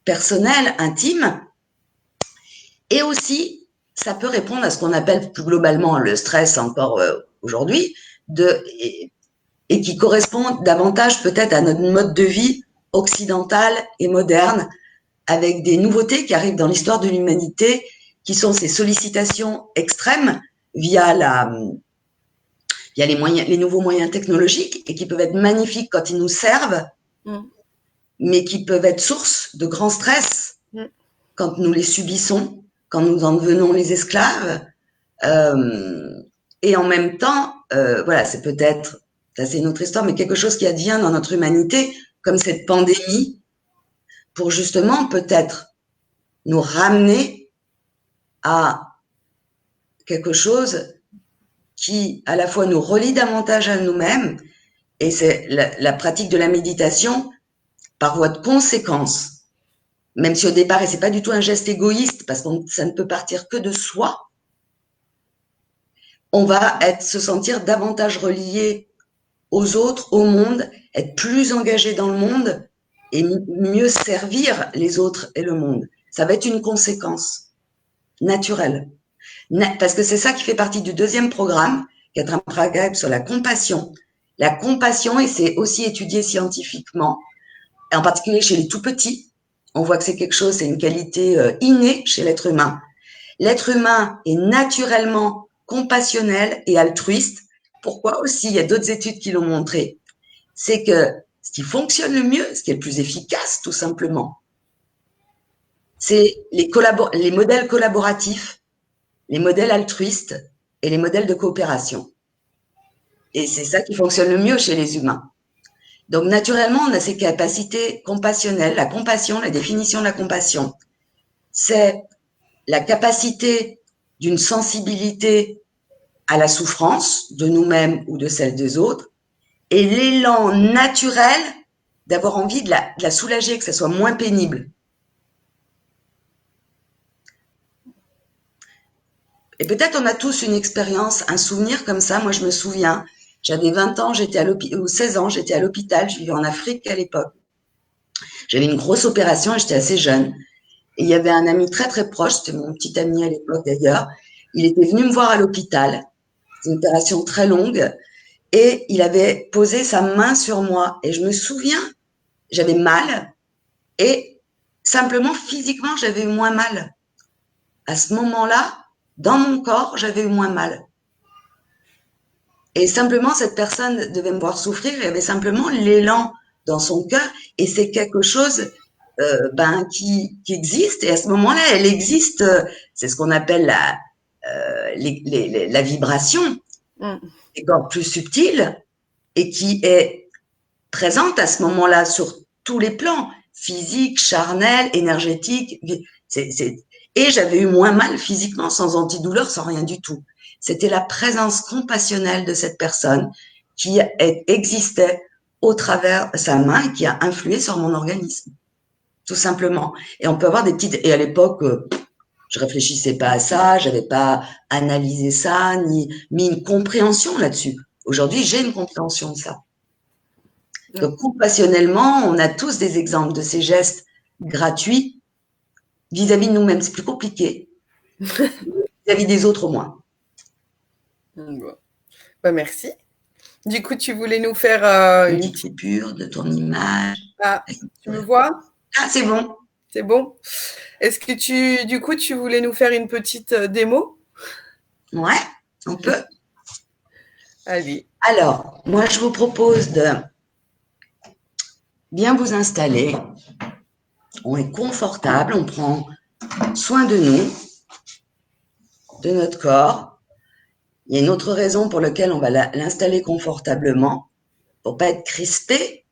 personnels, intimes. Et aussi, ça peut répondre à ce qu'on appelle plus globalement le stress encore aujourd'hui, et qui correspond davantage peut-être à notre mode de vie occidental et moderne, avec des nouveautés qui arrivent dans l'histoire de l'humanité, qui sont ces sollicitations extrêmes via les nouveaux moyens technologiques, et qui peuvent être magnifiques quand ils nous servent, mais qui peuvent être source de grand stress quand nous les subissons, quand nous en devenons les esclaves. Et en même temps, voilà, c'est peut-être, ça c'est une autre histoire, mais quelque chose qui advient dans notre humanité, comme cette pandémie, pour justement peut-être nous ramener à quelque chose qui à la fois nous relie davantage à nous-mêmes, et c'est la pratique de la méditation par voie de conséquence. Même si au départ, et c'est pas du tout un geste égoïste, parce que ça ne peut partir que de soi, on va se sentir davantage relié aux autres, au monde, être plus engagé dans le monde et mieux servir les autres et le monde. Ça va être une conséquence naturelle. Parce que c'est ça qui fait partie du deuxième programme, qui est un programme sur la compassion. La compassion, et c'est aussi étudié scientifiquement, en particulier chez les tout petits. On voit que c'est quelque chose, c'est une qualité innée chez l'être humain. L'être humain est naturellement compassionnel et altruiste. Pourquoi aussi? Il y a d'autres études qui l'ont montré. C'est que ce qui fonctionne le mieux, ce qui est le plus efficace, tout simplement, c'est les modèles collaboratifs, les modèles altruistes et les modèles de coopération. Et c'est ça qui fonctionne le mieux chez les humains. Donc, naturellement, on a ces capacités compassionnelles. La compassion, la définition de la compassion, c'est la capacité d'une sensibilité à la souffrance de nous-mêmes ou de celle des autres, et l'élan naturel d'avoir envie de la soulager, que ça soit moins pénible. Et peut-être on a tous une expérience, un souvenir comme ça. Moi, je me souviens, j'avais 20 ans, ou 16 ans, j'étais à l'hôpital, je vivais en Afrique à l'époque. J'avais une grosse opération et j'étais assez jeune. Et il y avait un ami très très proche, c'était mon petit ami à l'époque d'ailleurs. Il était venu me voir à l'hôpital. C'était une opération très longue. Et il avait posé sa main sur moi. Et je me souviens, j'avais mal. Et simplement, physiquement, j'avais eu moins mal. À ce moment-là, dans mon corps, j'avais eu moins mal. Et simplement, cette personne devait me voir souffrir. Il y avait simplement l'élan dans son cœur. Et c'est quelque chose qui existe. Et à ce moment-là, elle existe. C'est ce qu'on appelle la vibration, encore plus subtile, et qui est présente à ce moment-là sur tous les plans, physique, charnel, énergétique. Et j'avais eu moins mal physiquement, sans antidouleur, sans rien du tout. C'était la présence compassionnelle de cette personne qui existait au travers de sa main et qui a influé sur mon organisme, tout simplement. Et on peut avoir des petites... Et à l'époque, je réfléchissais pas à ça, j'avais pas analysé ça, ni mis une compréhension là-dessus. Aujourd'hui, j'ai une compréhension de ça. Donc, compassionnellement, on a tous des exemples de ces gestes gratuits vis-à-vis de nous-mêmes. C'est plus compliqué. Vis-à-vis des autres, au moins.
Bon. Bah, merci. Du coup, tu voulais nous faire
une petite coupure de ton image.
Ah, tu me vois?
Ah, c'est bon.
C'est bon. Est-ce que tu voulais nous faire une petite démo?
Ouais, on peut.
Allez.
Alors, moi, je vous propose de bien vous installer. On est confortable, on prend soin de nous, de notre corps. Il y a une autre raison pour laquelle on va l'installer confortablement, pour pas être crispé.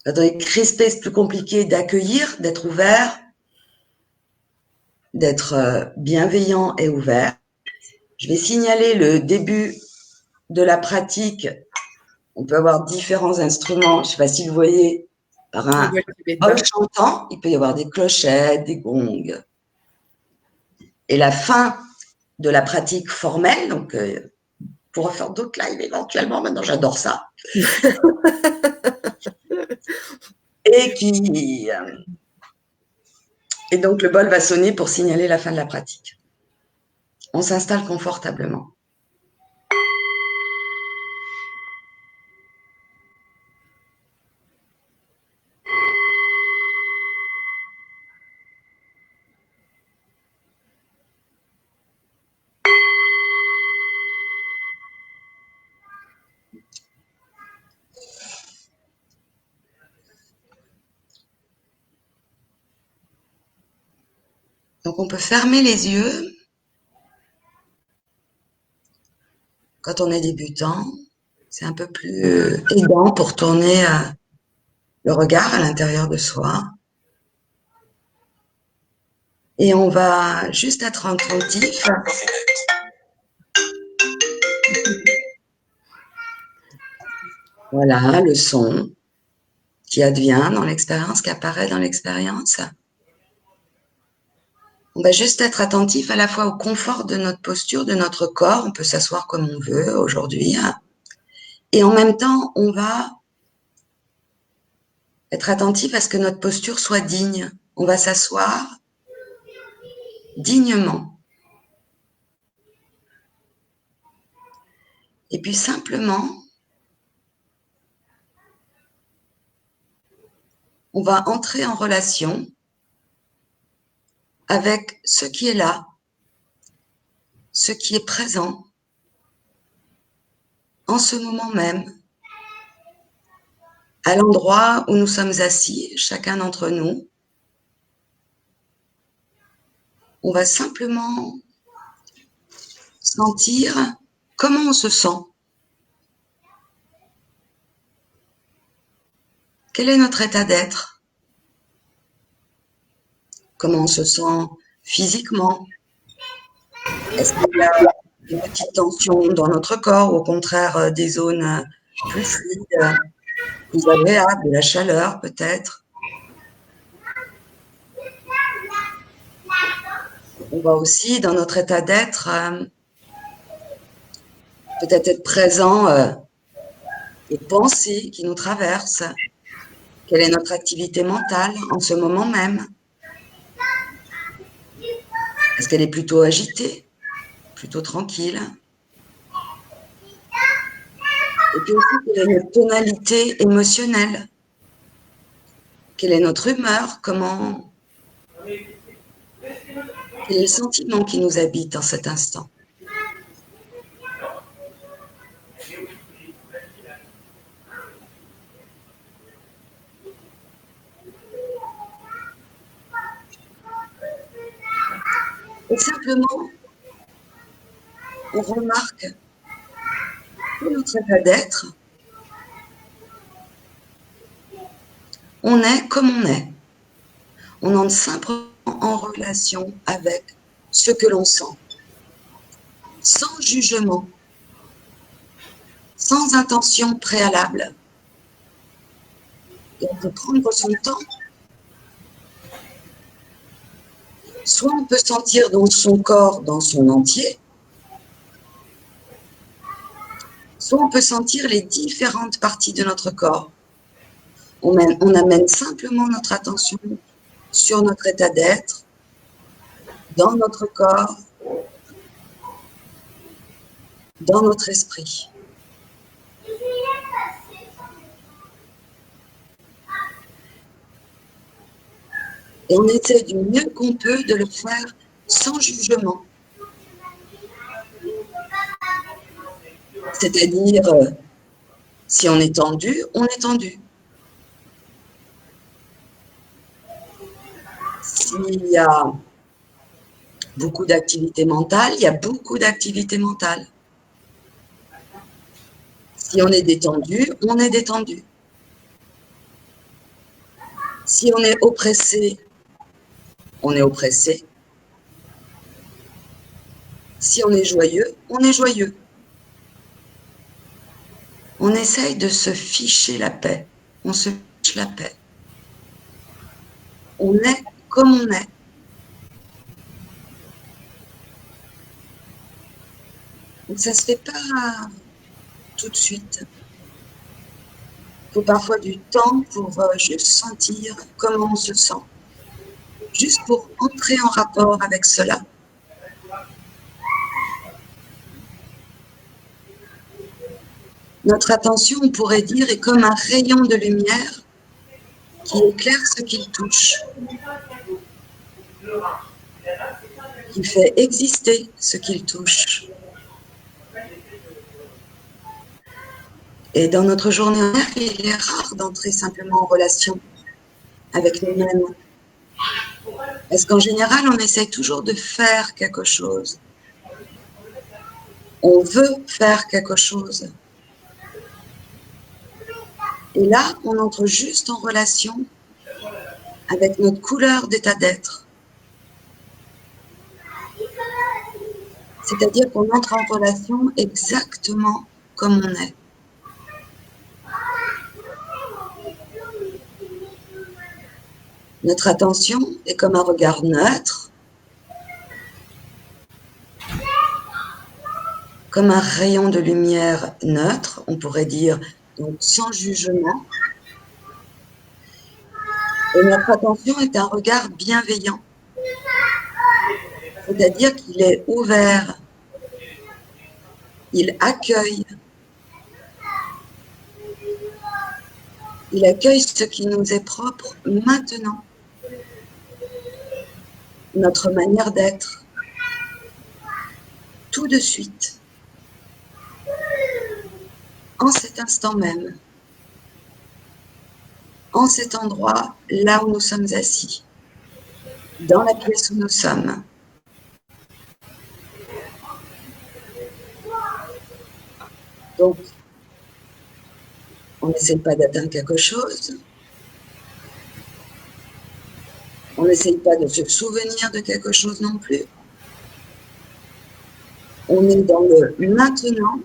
Quand on est crispé, c'est plus compliqué d'accueillir, d'être ouvert, d'être bienveillant et ouvert. Je vais signaler le début de la pratique. On peut avoir différents instruments. Je ne sais pas si vous voyez, par un bol chantant, il peut y avoir des clochettes, des gongs. Et la fin de la pratique formelle, donc pour refaire d'autres lives éventuellement, maintenant j'adore ça. Et donc le bol va sonner pour signaler la fin de la pratique. On s'installe confortablement. Donc on peut fermer les yeux quand on est débutant. C'est un peu plus aidant pour tourner le regard à l'intérieur de soi. Et on va juste être attentif. Voilà, le son qui advient dans l'expérience, qui apparaît dans l'expérience. On va juste être attentif à la fois au confort de notre posture, de notre corps. On peut s'asseoir comme on veut aujourd'hui. Et en même temps, on va être attentif à ce que notre posture soit digne. On va s'asseoir dignement. Et puis simplement, on va entrer en relation avec ce qui est là, ce qui est présent, en ce moment même, à l'endroit où nous sommes assis, chacun d'entre nous. On va simplement sentir comment on se sent. Quel est notre état d'être? Comment on se sent physiquement? Est-ce qu'il y a une petite tension dans notre corps, ou au contraire des zones plus fluides, plus agréables, de la chaleur peut-être? On va aussi, dans notre état d'être, peut-être être présent aux pensées qui nous traversent. Quelle est notre activité mentale en ce moment même? Est-ce qu'elle est plutôt agitée, plutôt tranquille? Et puis aussi, quelle est notre tonalité émotionnelle? Quelle est notre humeur? Quel est le sentiment qui nous habite en cet instant? Et simplement, on remarque que notre état d'être, on est comme on est. On entre simplement en relation avec ce que l'on sent, sans jugement, sans intention préalable. Et on peut prendre son temps. Soit on peut sentir dans son corps, dans son entier, soit on peut sentir les différentes parties de notre corps. On amène simplement notre attention sur notre état d'être, dans notre corps, dans notre esprit. Et on essaie du mieux qu'on peut de le faire sans jugement. C'est-à-dire, si on est tendu, on est tendu. S'il y a beaucoup d'activité mentale, il y a beaucoup d'activité mentale. Si on est détendu, on est détendu. Si on est oppressé, on est oppressé. Si on est joyeux, on est joyeux. On essaye de se ficher la paix. On se fiche la paix. On est comme on est. Donc ça ne se fait pas tout de suite. Il faut parfois du temps pour juste sentir comment on se sent. Juste pour entrer en rapport avec cela. Notre attention, on pourrait dire, est comme un rayon de lumière qui éclaire ce qu'il touche, qui fait exister ce qu'il touche. Et dans notre journée en air, il est rare d'entrer simplement en relation avec nous-mêmes. Parce qu'en général, on essaie toujours de faire quelque chose. On veut faire quelque chose. Et là, on entre juste en relation avec notre couleur d'état d'être. C'est-à-dire qu'on entre en relation exactement comme on est. Notre attention est comme un regard neutre, comme un rayon de lumière neutre, on pourrait dire, donc sans jugement. Et notre attention est un regard bienveillant, c'est-à-dire qu'il est ouvert, il accueille ce qui nous est propre maintenant, notre manière d'être, tout de suite, en cet instant même, en cet endroit, là où nous sommes assis, dans la pièce où nous sommes. Donc, on n'essaie pas d'atteindre quelque chose, on n'essaye pas de se souvenir de quelque chose non plus. On est dans le maintenant,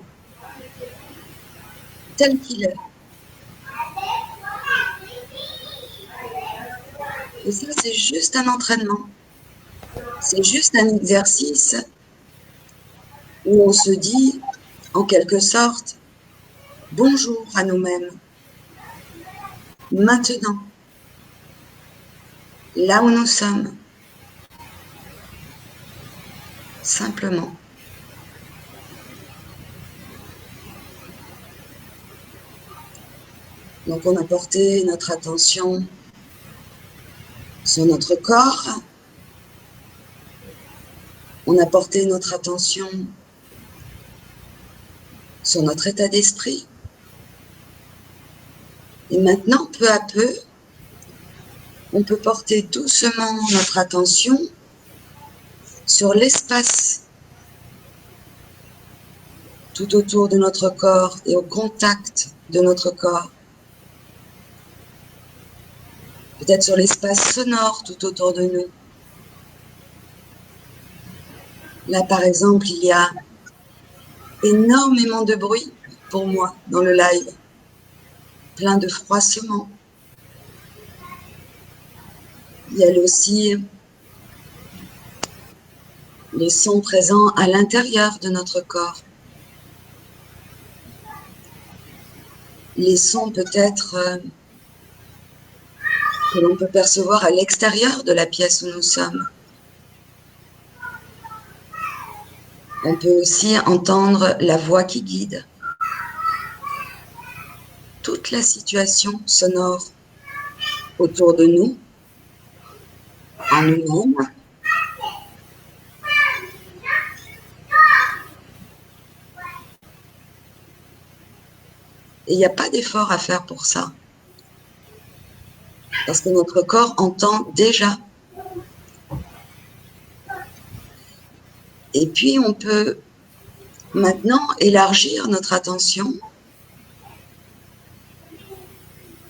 tel qu'il est. Et ça, c'est juste un entraînement. C'est juste un exercice où on se dit, en quelque sorte, bonjour à nous-mêmes. Maintenant, là où nous sommes, simplement. Donc on a porté notre attention sur notre corps, on a porté notre attention sur notre état d'esprit. Et maintenant, peu à peu, on peut porter doucement notre attention sur l'espace tout autour de notre corps et au contact de notre corps. Peut-être sur l'espace sonore tout autour de nous. Là, par exemple, il y a énormément de bruit pour moi dans le live. Plein de froissements. Il y a aussi les sons présents à l'intérieur de notre corps. Les sons peut-être que l'on peut percevoir à l'extérieur de la pièce où nous sommes. On peut aussi entendre la voix qui guide. Toute la situation sonore autour de nous, en nous-mêmes. Et il n'y a pas d'effort à faire pour ça. Parce que notre corps entend déjà. Et puis on peut maintenant élargir notre attention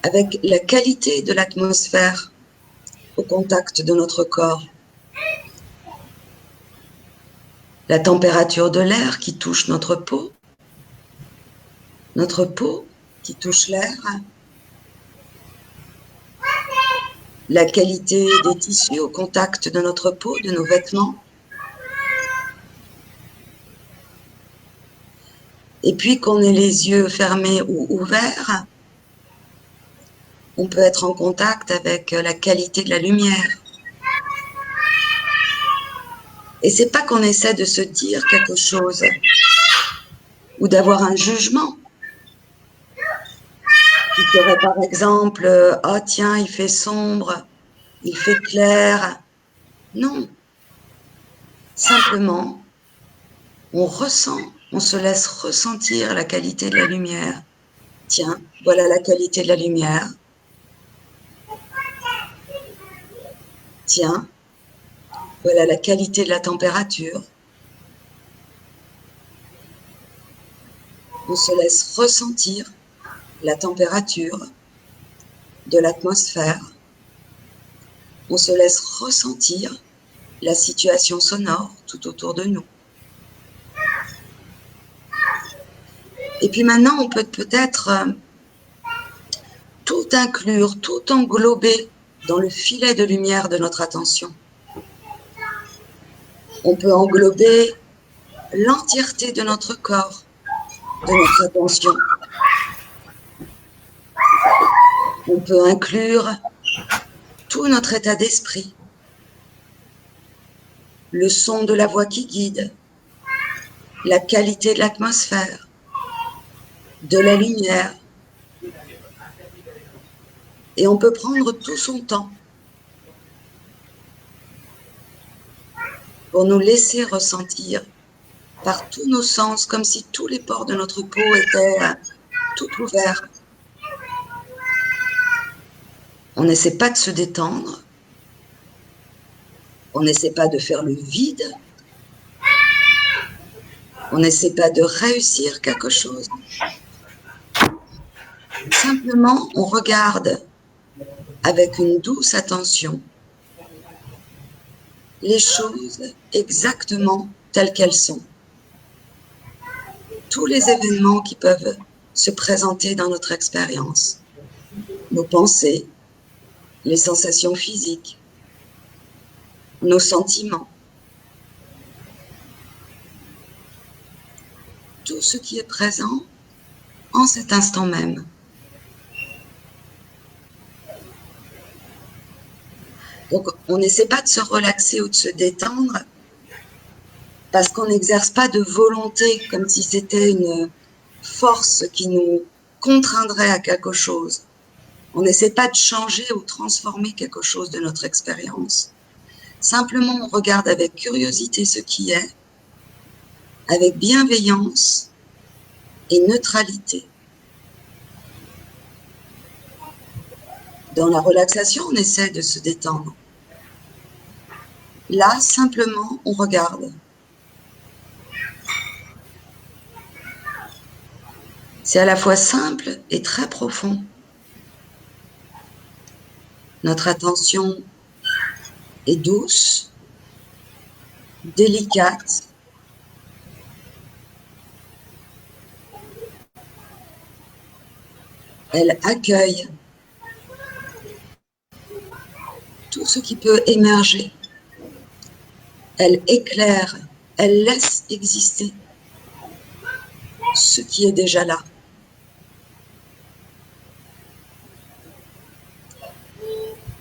avec la qualité de l'atmosphère au contact de notre corps, la température de l'air qui touche notre peau qui touche l'air, la qualité des tissus au contact de notre peau, de nos vêtements. Et puis qu'on ait les yeux fermés ou ouverts, on peut être en contact avec la qualité de la lumière. Et c'est pas qu'on essaie de se dire quelque chose ou d'avoir un jugement. Qui serait par exemple, oh tiens, il fait sombre, il fait clair. Non. Simplement, on ressent, on se laisse ressentir la qualité de la lumière. Tiens, voilà la qualité de la lumière. Tiens, voilà la qualité de la température. On se laisse ressentir la température de l'atmosphère. On se laisse ressentir la situation sonore tout autour de nous. Et puis maintenant, on peut peut-être tout inclure, tout englober dans le filet de lumière de notre attention. On peut englober l'entièreté de notre corps, de notre attention. On peut inclure tout notre état d'esprit, le son de la voix qui guide, la qualité de l'atmosphère, de la lumière. Et on peut prendre tout son temps pour nous laisser ressentir par tous nos sens, comme si tous les pores de notre peau étaient tout ouverts. On n'essaie pas de se détendre, on n'essaie pas de faire le vide, on n'essaie pas de réussir quelque chose. Simplement, on regarde avec une douce attention les choses exactement telles qu'elles sont. Tous les événements qui peuvent se présenter dans notre expérience, nos pensées, les sensations physiques, nos sentiments, tout ce qui est présent en cet instant même. Donc, on n'essaie pas de se relaxer ou de se détendre parce qu'on n'exerce pas de volonté comme si c'était une force qui nous contraindrait à quelque chose. On n'essaie pas de changer ou transformer quelque chose de notre expérience. Simplement, on regarde avec curiosité ce qui est, avec bienveillance et neutralité. Dans la relaxation, on essaie de se détendre. Là, simplement, on regarde. C'est à la fois simple et très profond. Notre attention est douce, délicate. Elle accueille tout ce qui peut émerger. Elle éclaire, elle laisse exister ce qui est déjà là.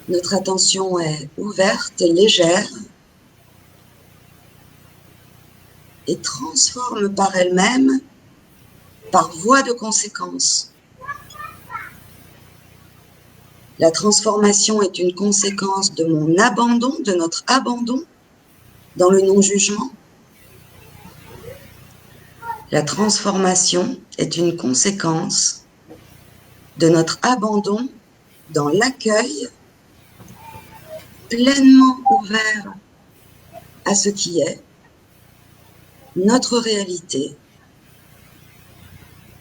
Notre attention est ouverte et légère et transforme par elle-même, par voie de conséquence. La transformation est une conséquence de mon abandon, de notre abandon dans le non-jugement. La transformation est une conséquence de notre abandon dans l'accueil pleinement ouvert à ce qui est notre réalité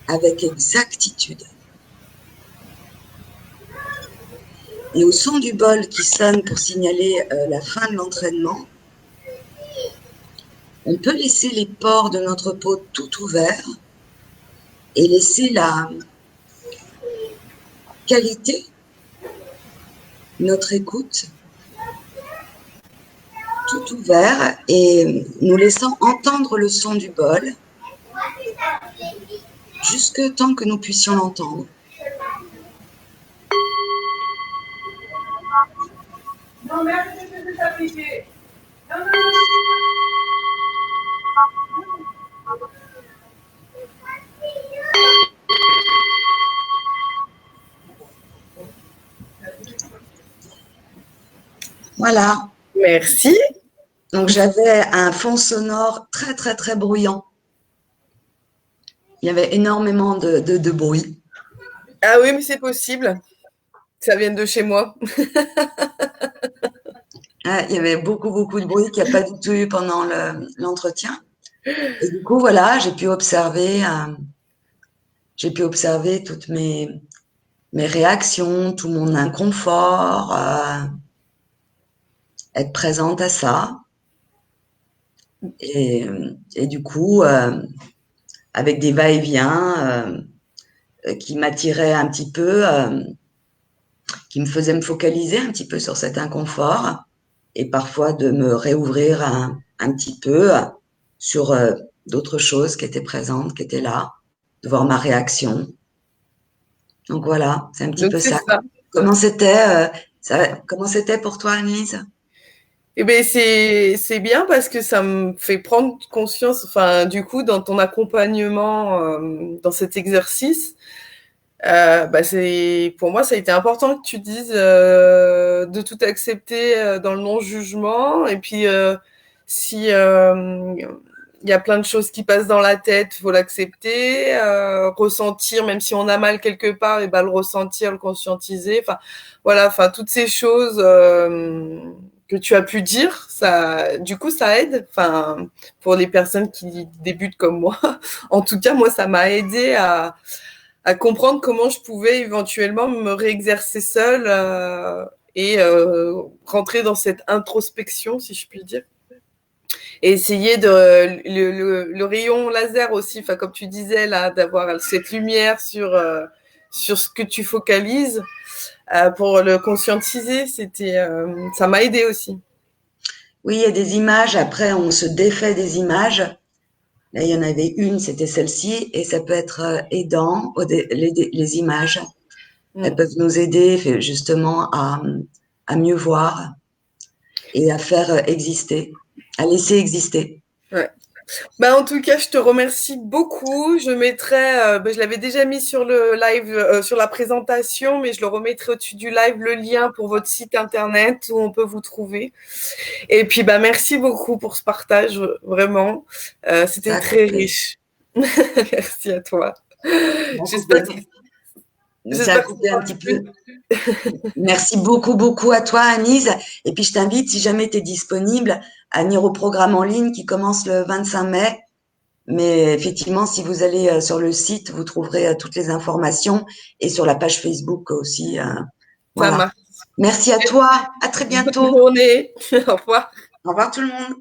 avec exactitude. Et au son du bol qui sonne pour signaler la fin de l'entraînement, on peut laisser les pores de notre peau tout ouverts et laisser la qualité de notre écoute tout ouvert et nous laissant entendre le son du bol jusque tant que nous puissions l'entendre. Voilà.
Merci.
Donc j'avais un fond sonore très très très bruyant. Il y avait énormément de bruit.
Ah oui, mais c'est possible. Ça vient de chez moi.
Il y avait beaucoup de bruit qu'il n'y a pas du tout eu pendant l'entretien. Et du coup, voilà, j'ai pu observer toutes mes réactions, tout mon inconfort, être présente à ça. Et du coup, avec des va-et-vient qui m'attiraient un petit peu, qui me faisaient me focaliser un petit peu sur cet inconfort et parfois de me réouvrir un petit peu sur d'autres choses qui étaient présentes, qui étaient là, de voir ma réaction. Donc voilà, c'est un petit
Donc
peu
c'est
ça.
ça.
Comment c'était pour toi, Anise?
Eh ben c'est bien parce que ça me fait prendre conscience, enfin du coup dans ton accompagnement dans cet exercice, bah c'est pour moi ça a été important que tu dises de tout accepter dans le non-jugement et puis si il y a plein de choses qui passent dans la tête, faut l'accepter, ressentir même si on a mal quelque part et ben le ressentir, le conscientiser, enfin voilà, enfin toutes ces choses que tu as pu dire, ça, du coup, ça aide. Enfin, pour les personnes qui débutent comme moi, en tout cas, moi, ça m'a aidé à comprendre comment je pouvais éventuellement me réexercer seule et rentrer dans cette introspection, si je puis dire. Et essayer de le rayon laser aussi, enfin comme tu disais là, d'avoir cette lumière sur ce que tu focalises pour le conscientiser, ça m'a aidé aussi.
Oui, il y a des images. Après, on se défait des images. Là, il y en avait une, c'était celle-ci, et ça peut être aidant, les images. Elles peuvent nous aider justement à mieux voir et à faire exister, à laisser exister.
Ouais. Bah, en tout cas, je te remercie beaucoup. Je mettrai, je l'avais déjà mis sur le live, sur la présentation, mais je le remettrai au-dessus du live, le lien pour votre site internet où on peut vous trouver. Et puis, bah, merci beaucoup pour ce partage, vraiment. C'était très riche. Merci à toi. J'espère que
ça a coupé un petit peu. Merci beaucoup à toi, Anise. Et puis, je t'invite, si jamais tu es disponible, à venir au programme en ligne qui commence le 25 mai. Mais effectivement, si vous allez sur le site, vous trouverez toutes les informations et sur la page Facebook aussi. Voilà.
Ça marche.
Merci à toi. À très bientôt.
Bonne journée. Au revoir.
Au revoir tout le monde.